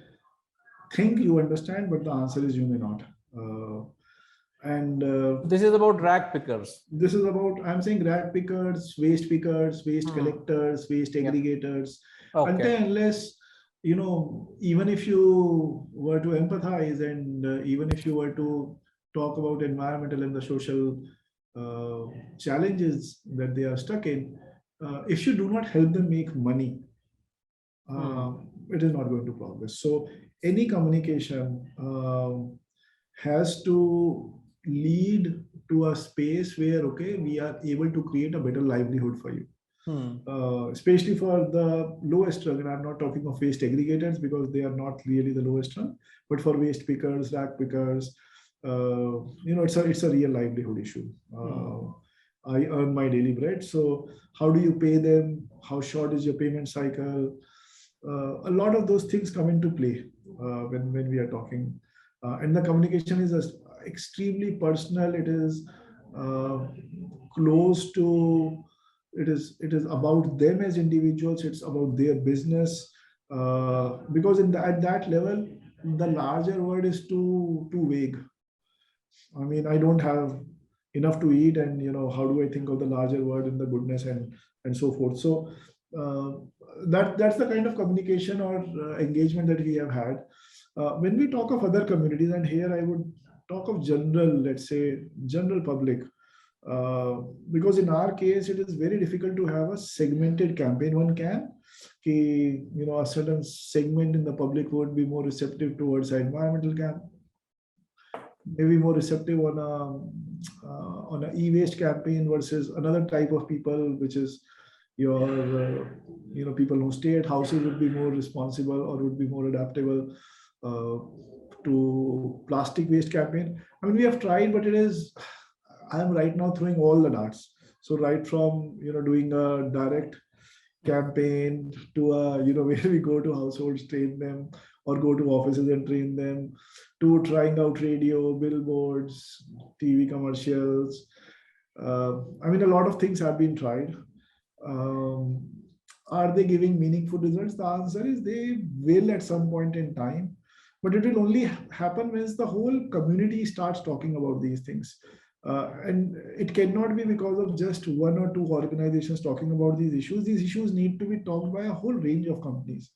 think you understand, but the answer is you may not. And this is about rag pickers. This is about, I'm saying, rag pickers, waste collectors, waste aggregators. Okay. Until unless, even if you were to empathize and even if you were to talk about environmental and the social challenges that they are stuck in, if you do not help them make money, it is not going to progress. So any communication has to lead to a space where, okay, we are able to create a better livelihood for you. Especially for the lowest rung, and I'm not talking of waste aggregators because they are not really the lowest rung, but for waste pickers, rag pickers, it's a real livelihood issue. I earn my daily bread, so how do you pay them? How short is your payment cycle? A lot of those things come into play when we are talking, and the communication is extremely personal. It is close to, it is about them as individuals. It's about their business, because at that level, the larger word is too vague. I mean, I don't have enough to eat, and how do I think of the larger word and the goodness and so forth. So that's the kind of communication or engagement that we have had. When we talk of other communities, and here I would talk of general, let's say general public, because in our case it is very difficult to have a segmented campaign. One can, a certain segment in the public would be more receptive towards an environmental campaign, maybe more receptive on a e-waste campaign versus another type of people, which is your people who stay at houses would be more responsible or would be more adaptable to plastic waste campaign. I mean, we have tried, but I am right now throwing all the darts. So right from doing a direct campaign to where we go to households, train them, or go to offices and train them, to trying out radio, billboards, TV commercials. I mean, a lot of things have been tried. Are they giving meaningful results? The answer is they will at some point in time, but it will only happen when the whole community starts talking about these things. And it cannot be because of just one or two organizations talking about these issues. These issues need to be talked by a whole range of companies.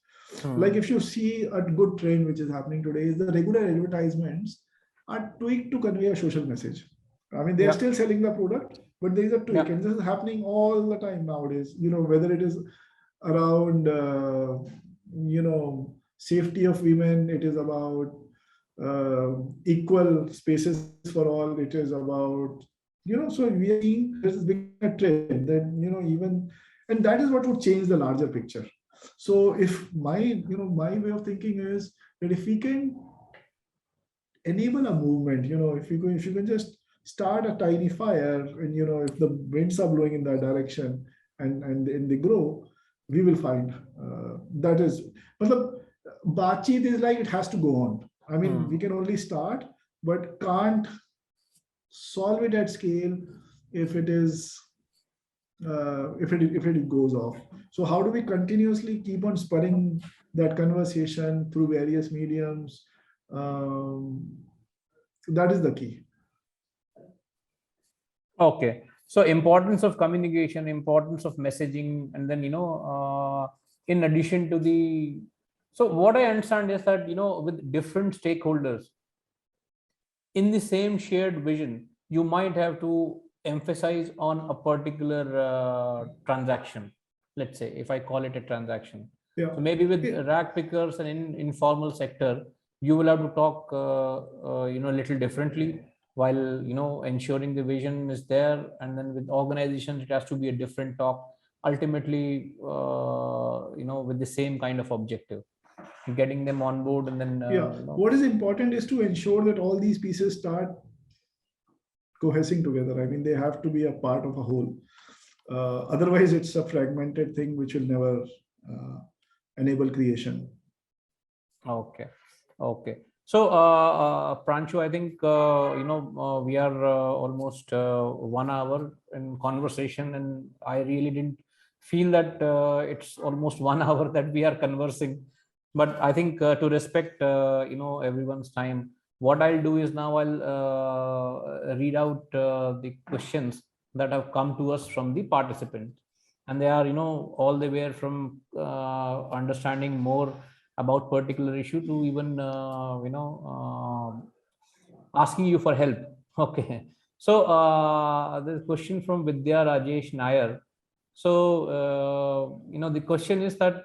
Like if you see a good trend which is happening today is the regular advertisements are tweaked to convey a social message. I mean, they're still selling the product, but there is a tweak, and this is happening all the time nowadays. Whether it is around, safety of women, it is about equal spaces for all. It is about, so we are seeing this is becoming a trend that, even, and that is what would change the larger picture. So if my way of thinking is that if we can enable a movement, if you can just start a tiny fire, and if the winds are blowing in that direction and they grow, we will find that is, but the baatcheet is like it has to go on. I mean, we can only start, but can't solve it at scale if it is if it goes off. So how do we continuously keep on spurring that conversation through various mediums? That is the key. Okay. So importance of communication, importance of messaging, and then, in addition to so what I understand is that, with different stakeholders in the same shared vision, you might have to emphasize on a particular transaction. Let's say, if I call it a transaction. So maybe with rag pickers and in informal sector, you will have to talk, a little differently, while ensuring the vision is there, and then with organizations it has to be a different talk, ultimately with the same kind of objective, getting them on board. And then what is important is to ensure that all these pieces start cohesing together. I mean, they have to be a part of a whole, otherwise it's a fragmented thing which will never enable creation. Okay. So, Pranshu, I think, we are almost 1 hour in conversation, and I really didn't feel that it's almost 1 hour that we are conversing. But I think to respect, everyone's time, what I'll do is now I'll read out the questions that have come to us from the participants, and they are, all the way from understanding more about particular issue to even asking you for help. Okay. So the question from Vidya Rajesh Nair. So the question is that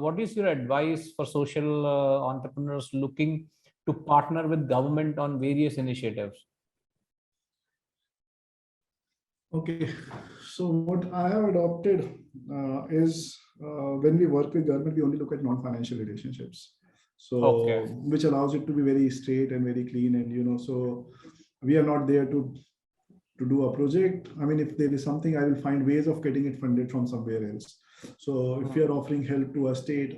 what is your advice for social entrepreneurs looking to partner with government on various initiatives? Okay, so what I have adopted is when we work with government, we only look at non-financial relationships. So, Okay. which allows it to be very straight and very clean, and so we are not there to do a project. I mean, if there is something, I will find ways of getting it funded from somewhere else. So, if you are offering help to a state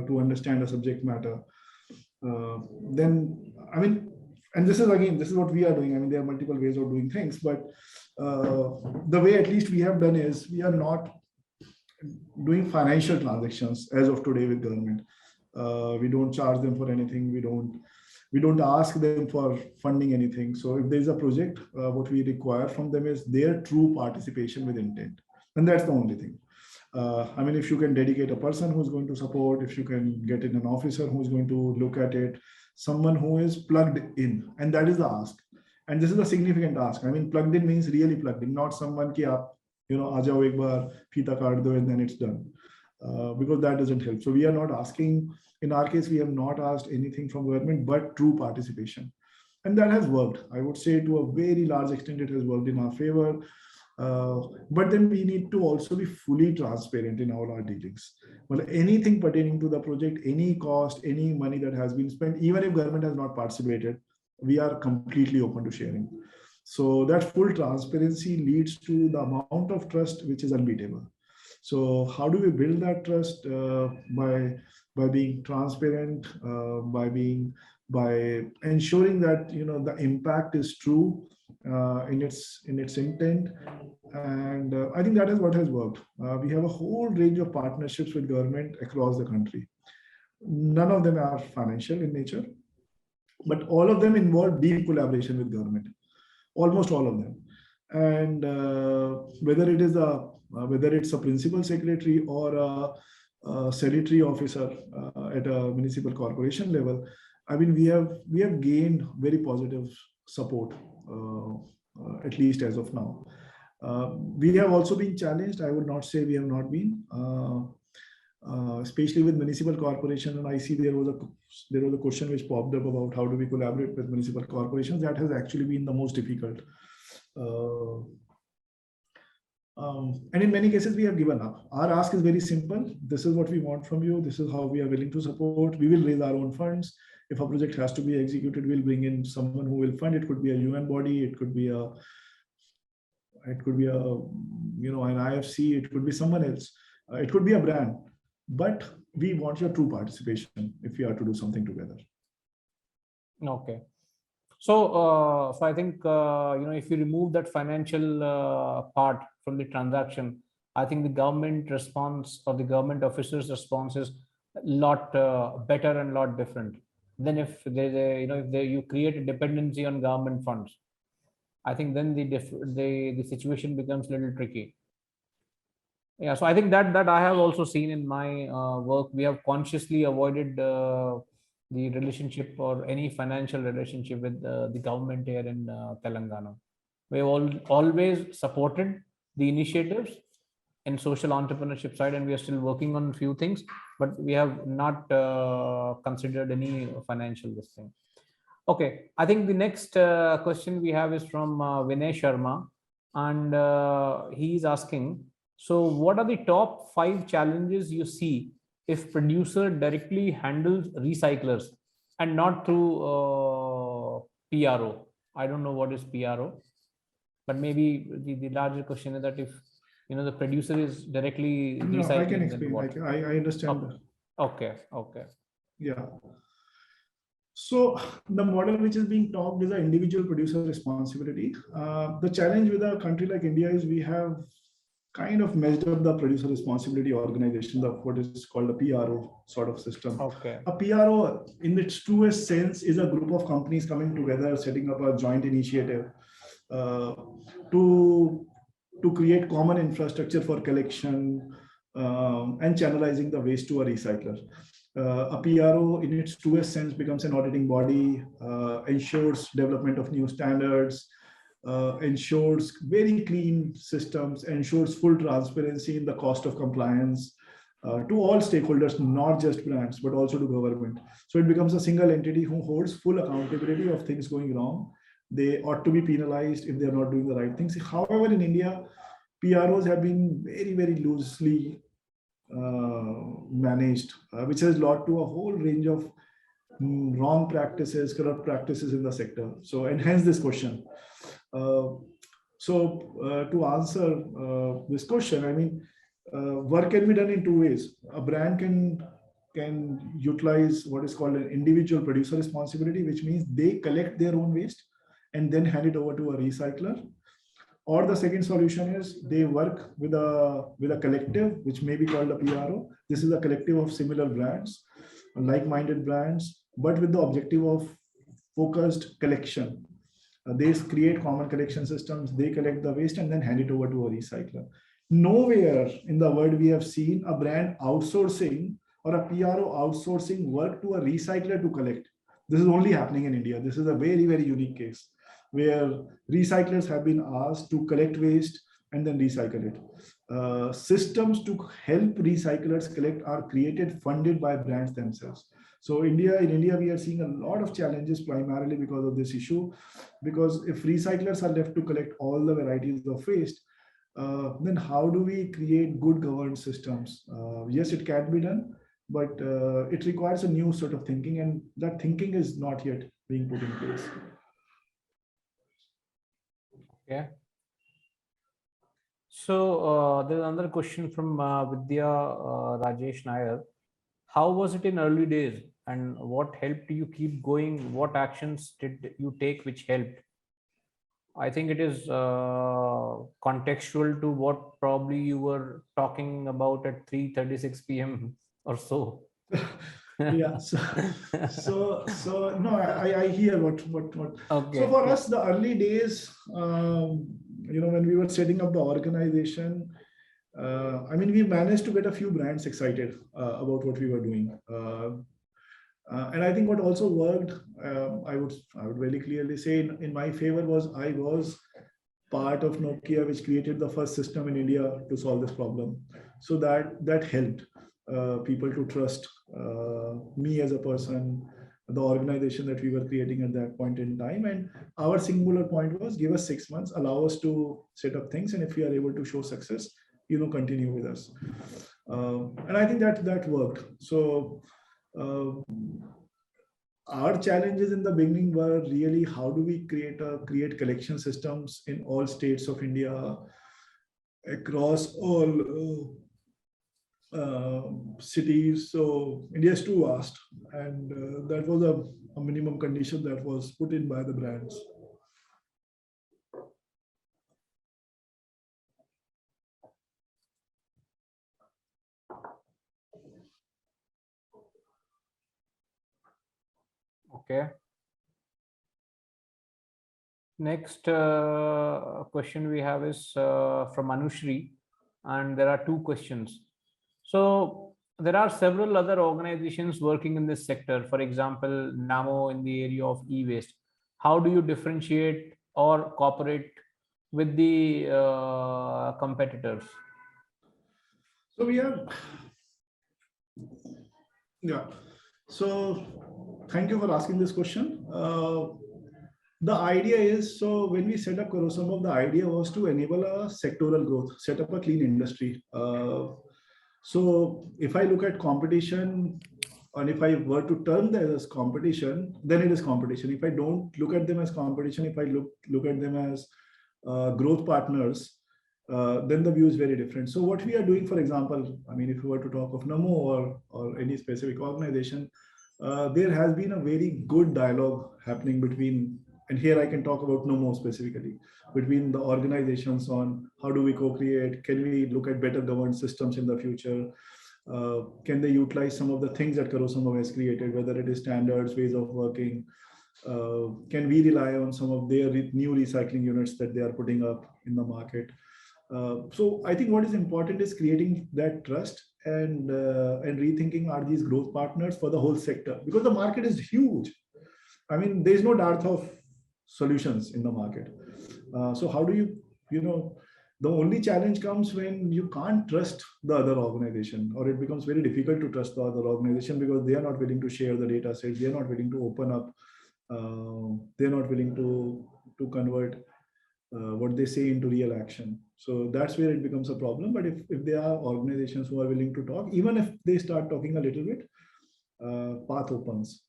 to understand a subject matter, then I mean, and this is what we are doing. I mean, there are multiple ways of doing things, but the way at least we have done is we are not doing financial transactions as of today with government. We don't charge them for anything. We don't ask them for funding anything. So if there is a project, what we require from them is their true participation with intent, and that's the only thing. I mean, if you can dedicate a person who's going to support, if you can get in an officer who's going to look at it, someone who is plugged in, and that is the ask. And this is a significant ask. I mean, plugged in means really plugged in, not someone ki aap, aa jao ek baar, feeta kaat do, and then it's done. Because that doesn't help. So we are not asking, in our case, we have not asked anything from government, but true participation. And that has worked. I would say to a very large extent, it has worked in our favor. But then we need to also be fully transparent in all our dealings. Well, anything pertaining to the project, any cost, any money that has been spent, even if government has not participated, we are completely open to sharing. So that full transparency leads to the amount of trust which is unbeatable. So how do we build that trust? By being transparent, by ensuring that the impact is true in its intent, and I think that is what has worked. We have a whole range of partnerships with government across the country. None of them are financial in nature, but all of them involve deep collaboration with government. Almost all of them, and whether it's a principal secretary or a sanitary officer at a municipal corporation level, I mean, we have gained very positive support, at least as of now. We have also been challenged. I would not say we have not been, especially with municipal corporation. And I see there was a question which popped up about how do we collaborate with municipal corporations. That has actually been the most difficult. And in many cases, we have given up. Our ask is very simple. This is what we want from you. This is how we are willing to support. We will raise our own funds. If a project has to be executed, we'll bring in someone who will fund. It could be a UN body. It could be an IFC. It could be someone else. It could be a brand. But we want your true participation if we are to do something together. Okay. So I think, if you remove that financial part from the transaction, I think the government response or the government officers' response is a lot better and a lot different than if you create a dependency on government funds. I think then the situation becomes a little tricky. Yeah, so I think that I have also seen in my work. We have consciously avoided the relationship or any financial relationship with the government here in Telangana. We have always supported the initiatives in social entrepreneurship side, and we are still working on a few things, but we have not considered any financial this thing. Okay, I think the next question we have is from Vinay Sharma, and he is asking, so what are the top 5 challenges you see if producer directly handles recyclers and not through PRO? I don't know what is PRO, but maybe the larger question is that if the producer is directly recycling. No, I can explain. I understand. Okay. Yeah. So the model which is being talked is an individual producer responsibility. The challenge with a country like India is we have kind of messed up the producer responsibility organization, the what is called a PRO sort of system. Okay. A PRO, in its truest sense, is a group of companies coming together, setting up a joint initiative uh, to create common infrastructure for collection and channelizing the waste to a recycler. A PRO, in its truest sense, becomes an auditing body, ensures development of new standards, ensures very clean systems, ensures full transparency in the cost of compliance to all stakeholders, not just brands, but also to government. So it becomes a single entity who holds full accountability of things going wrong. They ought to be penalized if they're not doing the right things. However, in India, PROs have been very, very loosely managed, which has led to a whole range of wrong practices, corrupt practices in the sector. So, and hence this question. To answer this question, I mean, work can be done in two ways. A brand can utilize what is called an individual producer responsibility, which means they collect their own waste and then hand it over to a recycler. Or the second solution is they work with a collective, which may be called a PRO. This is a collective of similar brands, like-minded brands, but with the objective of focused collection. They create common collection systems, they collect the waste and then hand it over to a recycler. Nowhere in the world we have seen a brand outsourcing or a PRO outsourcing work to a recycler to collect. This is only happening in India. This is a very, very unique case where recyclers have been asked to collect waste and then recycle it. Systems to help recyclers collect are created, funded by brands themselves. So in India, we are seeing a lot of challenges primarily because of this issue. Because if recyclers are left to collect all the varieties of waste, then how do we create good governed systems? Yes, it can be done, but it requires a new sort of thinking, and that thinking is not yet being put in place. Okay. So there's another question from Vidya Rajesh Nair. How was it in early days, and what helped you keep going? What actions did you take which helped? I think it is contextual to what probably you were talking about at 3:36 p.m. or so. Yeah. So no, I hear what. Okay. So for us, the early days, when we were setting up the organization, I mean, we managed to get a few brands excited about what we were doing. And I think what also worked, I would very clearly say in my favor was I was part of Nokia, which created the first system in India to solve this problem. So that helped people to trust me as a person, the organization that we were creating at that point in time. And our singular point was give us 6 months, allow us to set up things. And if we are able to show success, continue with us. And I think that worked. So our challenges in the beginning were really how do we create collection systems in all states of India, across all cities. So India is too vast, and that was a minimum condition that was put in by the brands. Okay. Next question we have is from Anushri, and there are two questions. So there are several other organizations working in this sector. For example, NAMO in the area of e-waste. How do you differentiate or cooperate with the competitors? So yeah. So thank you for asking this question. The idea is, so when we set up Karo Sambhav, the idea was to enable a sectoral growth, set up a clean industry. So if I look at competition, and if I were to term them as competition, then it is competition. If I don't look at them as competition, if I look at them as growth partners, then the view is very different. So what we are doing, for example, I mean, if we were to talk of NAMO or any specific organization, there has been a very good dialogue happening between and here I can talk about Nomo specifically, between the organizations on how do we co-create, can we look at better governed systems in the future, can they utilize some of the things that Karo Sambhav has created, whether it is standards, ways of working, can we rely on some of their new recycling units that they are putting up in the market. So I think what is important is creating that trust and rethinking, are these growth partners for the whole sector, because the market is huge. I mean, there's no dearth of solutions in the market. So how do the only challenge comes when you can't trust the other organization, or it becomes very difficult to trust the other organization because they are not willing to share the data sets, they are not willing to open up, they're not willing to convert what they say into real action. So that's where it becomes a problem. But if there are organizations who are willing to talk, even if they start talking a little bit, path opens.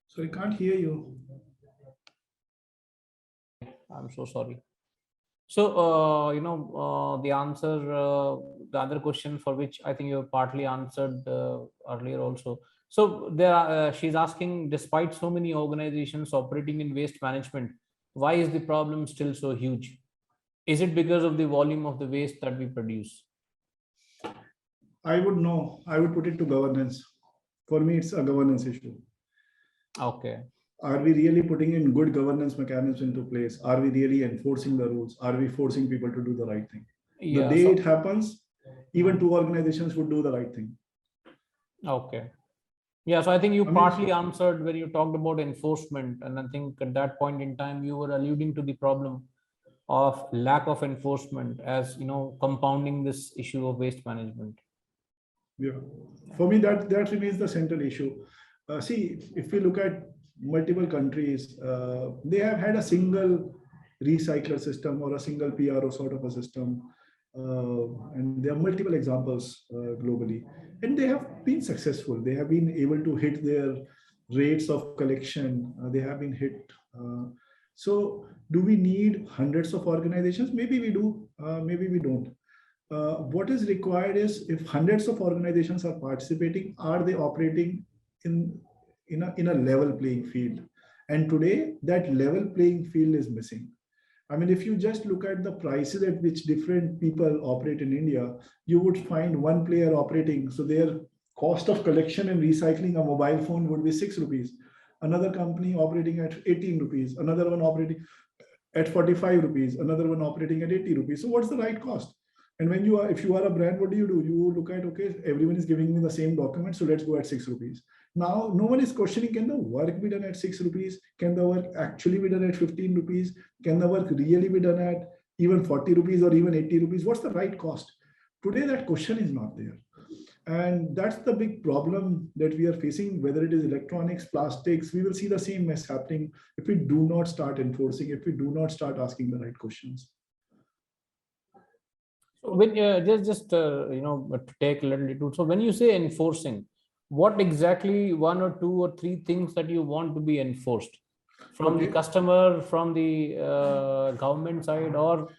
So I can't hear you. I'm so sorry. So, the answer, the other question for which I think you have partly answered earlier also. So she's asking, despite so many organizations operating in waste management, why is the problem still so huge? Is it because of the volume of the waste that we produce? I would put it to governance. For me, it's a governance issue. Okay. Are we really putting in good governance mechanisms into place? Are we really enforcing the rules? Are we forcing people to do the right thing? Yeah, the day it happens, even two organizations would do the right thing. Okay. Yeah, so I think you partly answered when you talked about enforcement. And I think at that point in time, you were alluding to the problem of lack of enforcement as, compounding this issue of waste management. Yeah, for me, that remains the central issue. See, if we look at multiple countries, they have had a single recycler system or a single PRO sort of a system. And there are multiple examples globally, and they have been successful. They have been able to hit their rates of collection. They have been hit. So do we need hundreds of organizations? Maybe we do, maybe we don't. What is required is, if hundreds of organizations are participating, are they operating in a level playing field? And today that level playing field is missing. I mean, if you just look at the prices at which different people operate in India, you would find one player operating. So their cost of collection and recycling a mobile phone would be 6 rupees. Another company operating at 18 rupees, another one operating at 45 rupees, another one operating at 80 rupees. So what's the right cost? And when if you are a brand, what do? You look at, okay, everyone is giving me the same document, so let's go at 6 rupees. Now, no one is questioning, can the work be done at 6 rupees? Can the work actually be done at 15 rupees? Can the work really be done at even 40 rupees or even 80 rupees? What's the right cost? Today, that question is not there. And that's the big problem that we are facing, whether it is electronics, plastics. We will see the same mess happening if we do not start enforcing, if we do not start asking the right questions. When to take a little detour. So when you say enforcing, what exactly one or two or three things that you want to be enforced from the customer, from the government side, or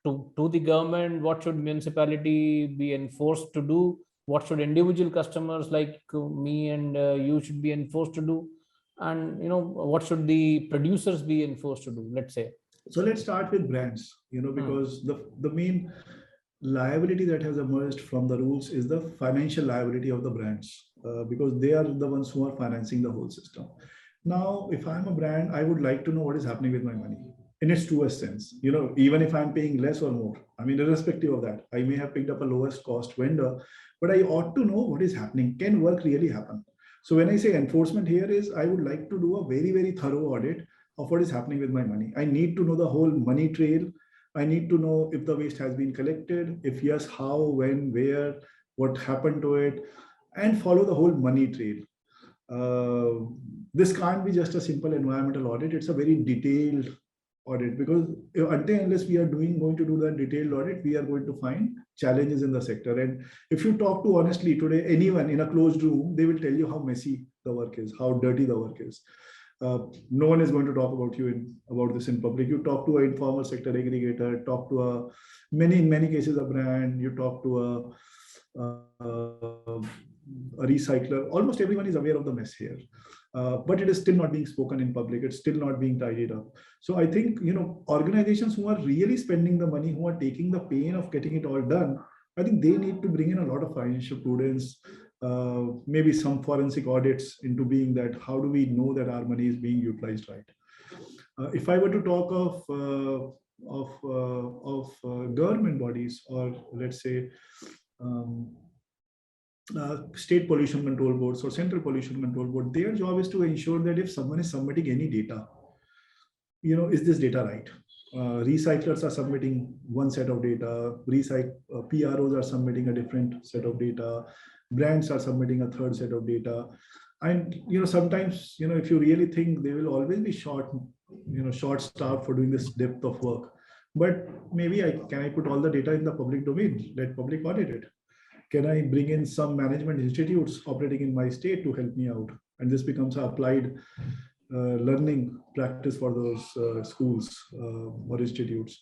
to the government? What should municipality be enforced to do? What should individual customers like me and you should be enforced to do? And what should the producers be enforced to do, let's say? So let's start with brands, because the main liability that has emerged from the rules is the financial liability of the brands, because they are the ones who are financing the whole system. Now, if I'm a brand, I would like to know what is happening with my money in its truest sense. Even if I'm paying less or more, I mean, irrespective of that, I may have picked up a lowest cost vendor, but I ought to know what is happening. Can work really happen? So when I say enforcement here is, I would like to do a very, very thorough audit of what is happening with my money. I need to know the whole money trail. I need to know if the waste has been collected, if yes, how, when, where, what happened to it, and follow the whole money trail. This can't be just a simple environmental audit. It's a very detailed audit, because unless we are going to do that detailed audit, we are going to find challenges in the sector. And if you talk to honestly today, anyone in a closed room, they will tell you how messy the work is, how dirty the work is. No one is going to talk about about this in public. You talk to an informal sector aggregator, talk to in many cases a brand, you talk to a recycler. Almost everyone is aware of the mess here, but it is still not being spoken in public. It's still not being tidied up. So I think, organizations who are really spending the money, who are taking the pain of getting it all done, I think they need to bring in a lot of financial prudence, maybe some forensic audits into being that how do we know that our money is being utilized right. If I were to talk of government bodies, or let's say state pollution control boards or central pollution control board, their job is to ensure that if someone is submitting any data, is this data right? Recyclers are submitting one set of data, PROs are submitting a different set of data, brands are submitting a third set of data. And sometimes, if you really think, they will always be short-staffed for doing this depth of work. But maybe can I put all the data in the public domain? Let public audit it. Can I bring in some management institutes operating in my state to help me out? And this becomes an applied learning practice for those schools or institutes.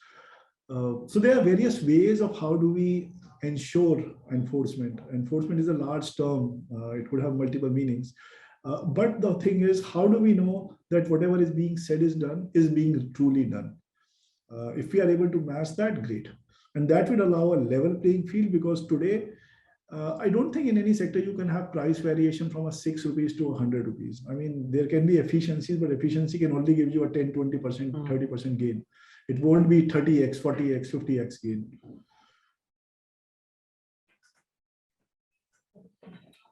So there are various ways of how do we ensure enforcement. Enforcement is a large term. It could have multiple meanings. But the thing is, how do we know that whatever is being said is being truly done? If we are able to match that, great. And that will allow a level playing field, because today, I don't think in any sector you can have price variation from 6 rupees to 100 rupees. I mean, there can be efficiencies, but efficiency can only give you a 10, 20%, 30% gain. It won't be 30x, 40x, 50x gain.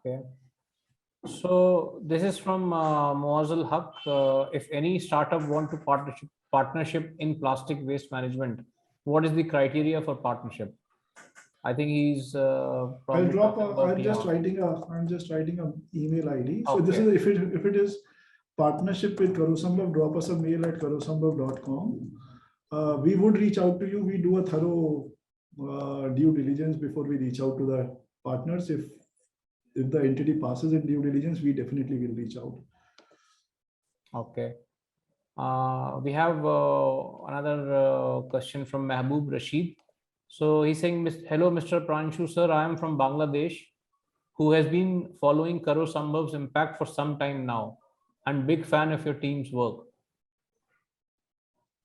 Okay. So this is from Moazal Haq. If any startup want to partnership in plastic waste management, what is the criteria for partnership? I think he's. I'm just writing an email ID. So okay. This is if it is partnership with Karo Sambhav, drop us a mail at karosambhav.com. We would reach out to you. We do a thorough due diligence before we reach out to the partners. If the entity passes in due diligence, we definitely will reach out. Okay. We have another question from Mahbub Rashid. So he's saying, hello, Mr. Pranshu, sir. I am from Bangladesh, who has been following Karo Sambhav's impact for some time now, and big fan of your team's work.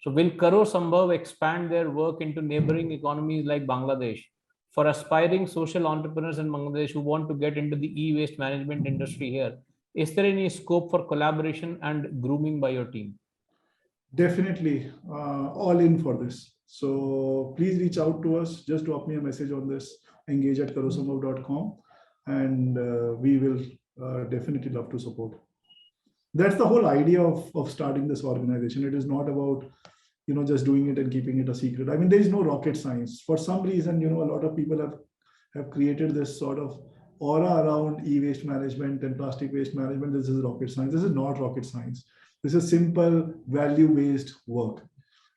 So will Karo Sambhav expand their work into neighboring economies like Bangladesh for aspiring social entrepreneurs in Bangladesh who want to get into the e-waste management industry here? Is there any scope for collaboration and grooming by your team? Definitely, all in for this. So please reach out to us. Just drop me a message on this, engage@karosambhav.com, and we will definitely love to support. That's the whole idea of starting this organization. It is not about just doing it and keeping it a secret. I mean, there is no rocket science. For some reason, a lot of people have created this sort of aura around e-waste management and plastic waste management. This is rocket science. This is not rocket science. This is simple value-based work.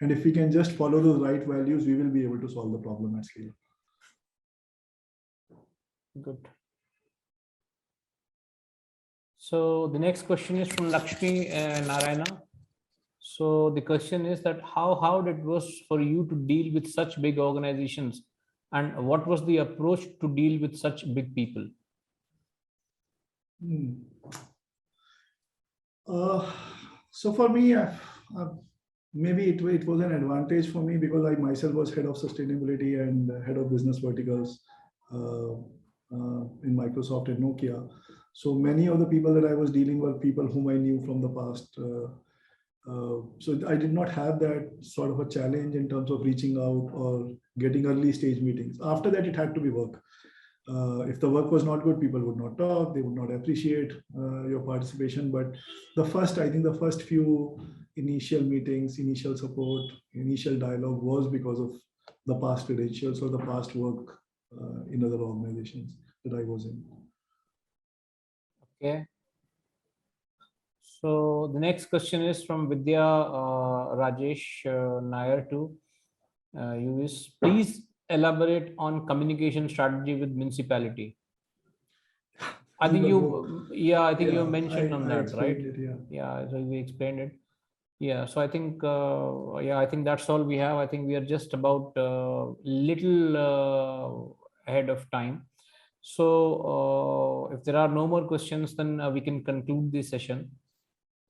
And if we can just follow those right values, we will be able to solve the problem at scale. Good. So the next question is from Lakshmi Narayana. So the question is that how hard it was for you to deal with such big organizations, and what was the approach to deal with such big people? So for me, maybe it was an advantage for me because I myself was head of sustainability and head of business verticals in Microsoft and Nokia. So many of the people that I was dealing with were people whom I knew from the past. So I did not have that sort of a challenge in terms of reaching out or getting early stage meetings. After that, it had to be work. If the work was not good, people would not talk, they would not appreciate your participation. But I think the first few initial meetings, initial support, initial dialogue was because of the past credentials or the past work in other organizations that I was in. Okay. So the next question is from Vidya Rajesh Nair to you is, please elaborate on communication strategy with municipality. I think I think you Yeah, mentioned on I that, right? explained it, yeah. Yeah, so we explained it. Yeah, so I think, I think that's all we have. I think we are just about little ahead of time. So if there are no more questions, then we can conclude this session.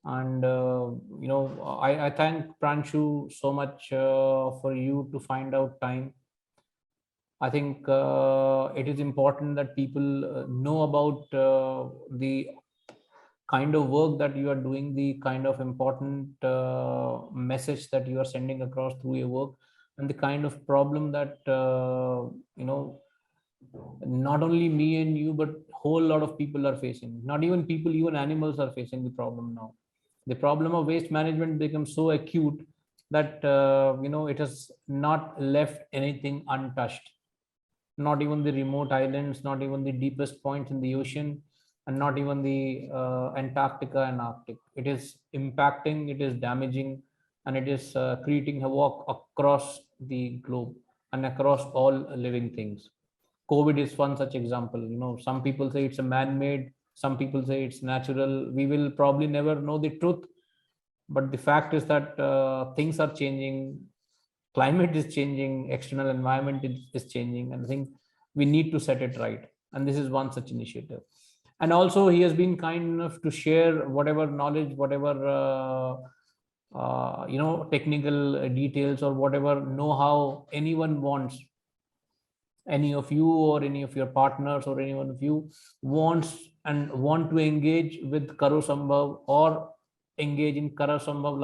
And, I thank Pranshu so much for you to find out time. I think it is important that people know about the kind of work that you are doing, the kind of important message that you are sending across through your work, and the kind of problem that not only me and you, but whole lot of people are facing. Not even people, even animals are facing the problem now. The problem of waste management becomes so acute that it has not left anything untouched, not even the remote islands, not even the deepest points in the ocean, and not even the Antarctica and Arctic. It is impacting, it is damaging, and it is creating havoc across the globe and across all living things. COVID is one such example. Some people say it's a man-made, some people say it's natural. We will probably never know the truth, but the fact is that things are changing, climate is changing, external environment is changing, and I think we need to set it right. And this is one such initiative. And also, he has been kind enough to share whatever knowledge, whatever technical details, or whatever know-how anyone wants, any of you or any of your partners or any one of you wants and want to engage with Karo Sambhav or engage in Karo Sambhav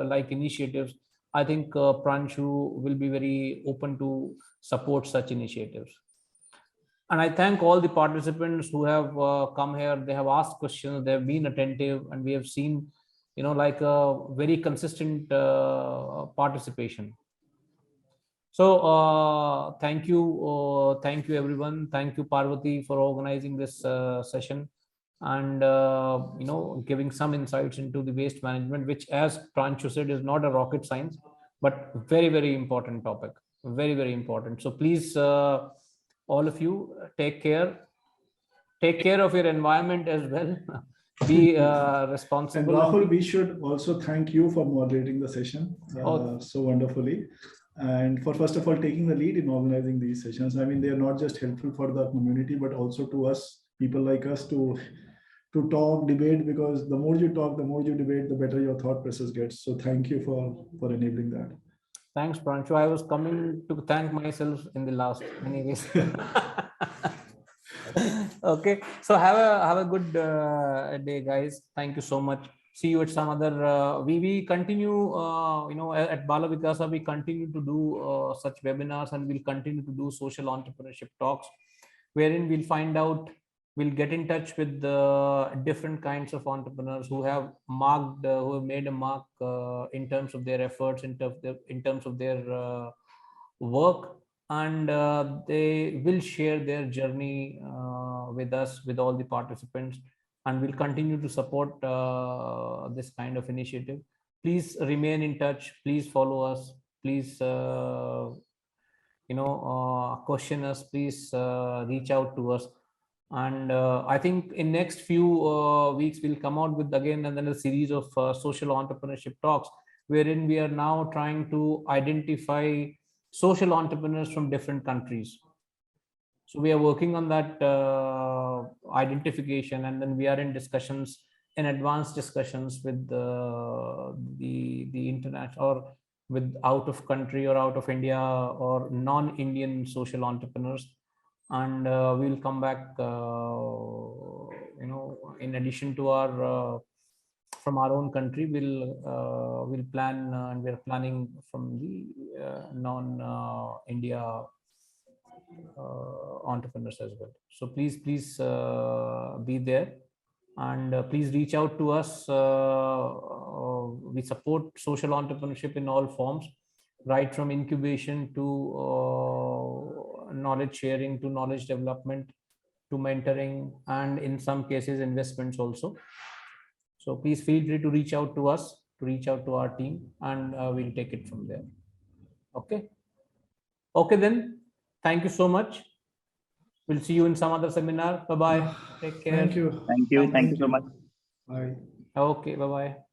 like initiatives. I think Pranshu will be very open to support such initiatives. And I thank all the participants who have come here. They have asked questions, they have been attentive, and we have seen, like a very consistent participation. So thank you everyone. Thank you Parvati for organizing this session, and giving some insights into the waste management, which, as Pranshu said, is not a rocket science, but very, very important topic. Very, very important. So please, all of you, take care. Take care of your environment as well. Be And responsible. Rahul, we should also thank you for moderating the session so wonderfully. And for first of all, taking the lead in organizing these sessions. I mean, they are not just helpful for the community, but also to us, people like us, to talk, debate, because the more you talk, the more you debate, the better your thought process gets. So thank you for enabling that. Thanks, Pranshu. I was coming to thank myself in the last. Anyways. Okay. So have a good day, guys. Thank you so much. See you at some other. We continue. At Bala Vikasa, we continue to do such webinars, and we'll continue to do social entrepreneurship talks, wherein we'll find out. We'll get in touch with the different kinds of entrepreneurs who have who have made a mark in terms of their efforts, in terms of their work, and they will share their journey with us, with all the participants, and we'll continue to support this kind of initiative. Please remain in touch. Please follow us. Please, question us. Please reach out to us. And I think in next few weeks we'll come out with again another series of social entrepreneurship talks, wherein we are now trying to identify social entrepreneurs from different countries. So we are working on that identification, and then we are in discussions, in advanced discussions with the international, or with out of country or out of India or non-Indian social entrepreneurs. And we'll come back in addition to our from our own country, we'll plan, and we're planning from the non India entrepreneurs as well. So please be there, and please reach out to us. We support social entrepreneurship in all forms, right from incubation to knowledge sharing, to knowledge development, to mentoring, and in some cases investments also. So please feel free to reach out to us, to reach out to our team, and we'll take it from there. Okay then, thank you so much. We'll see you in some other seminar. Bye-bye. Take care. Thank you. Thank you so much. Bye. Okay, bye-bye.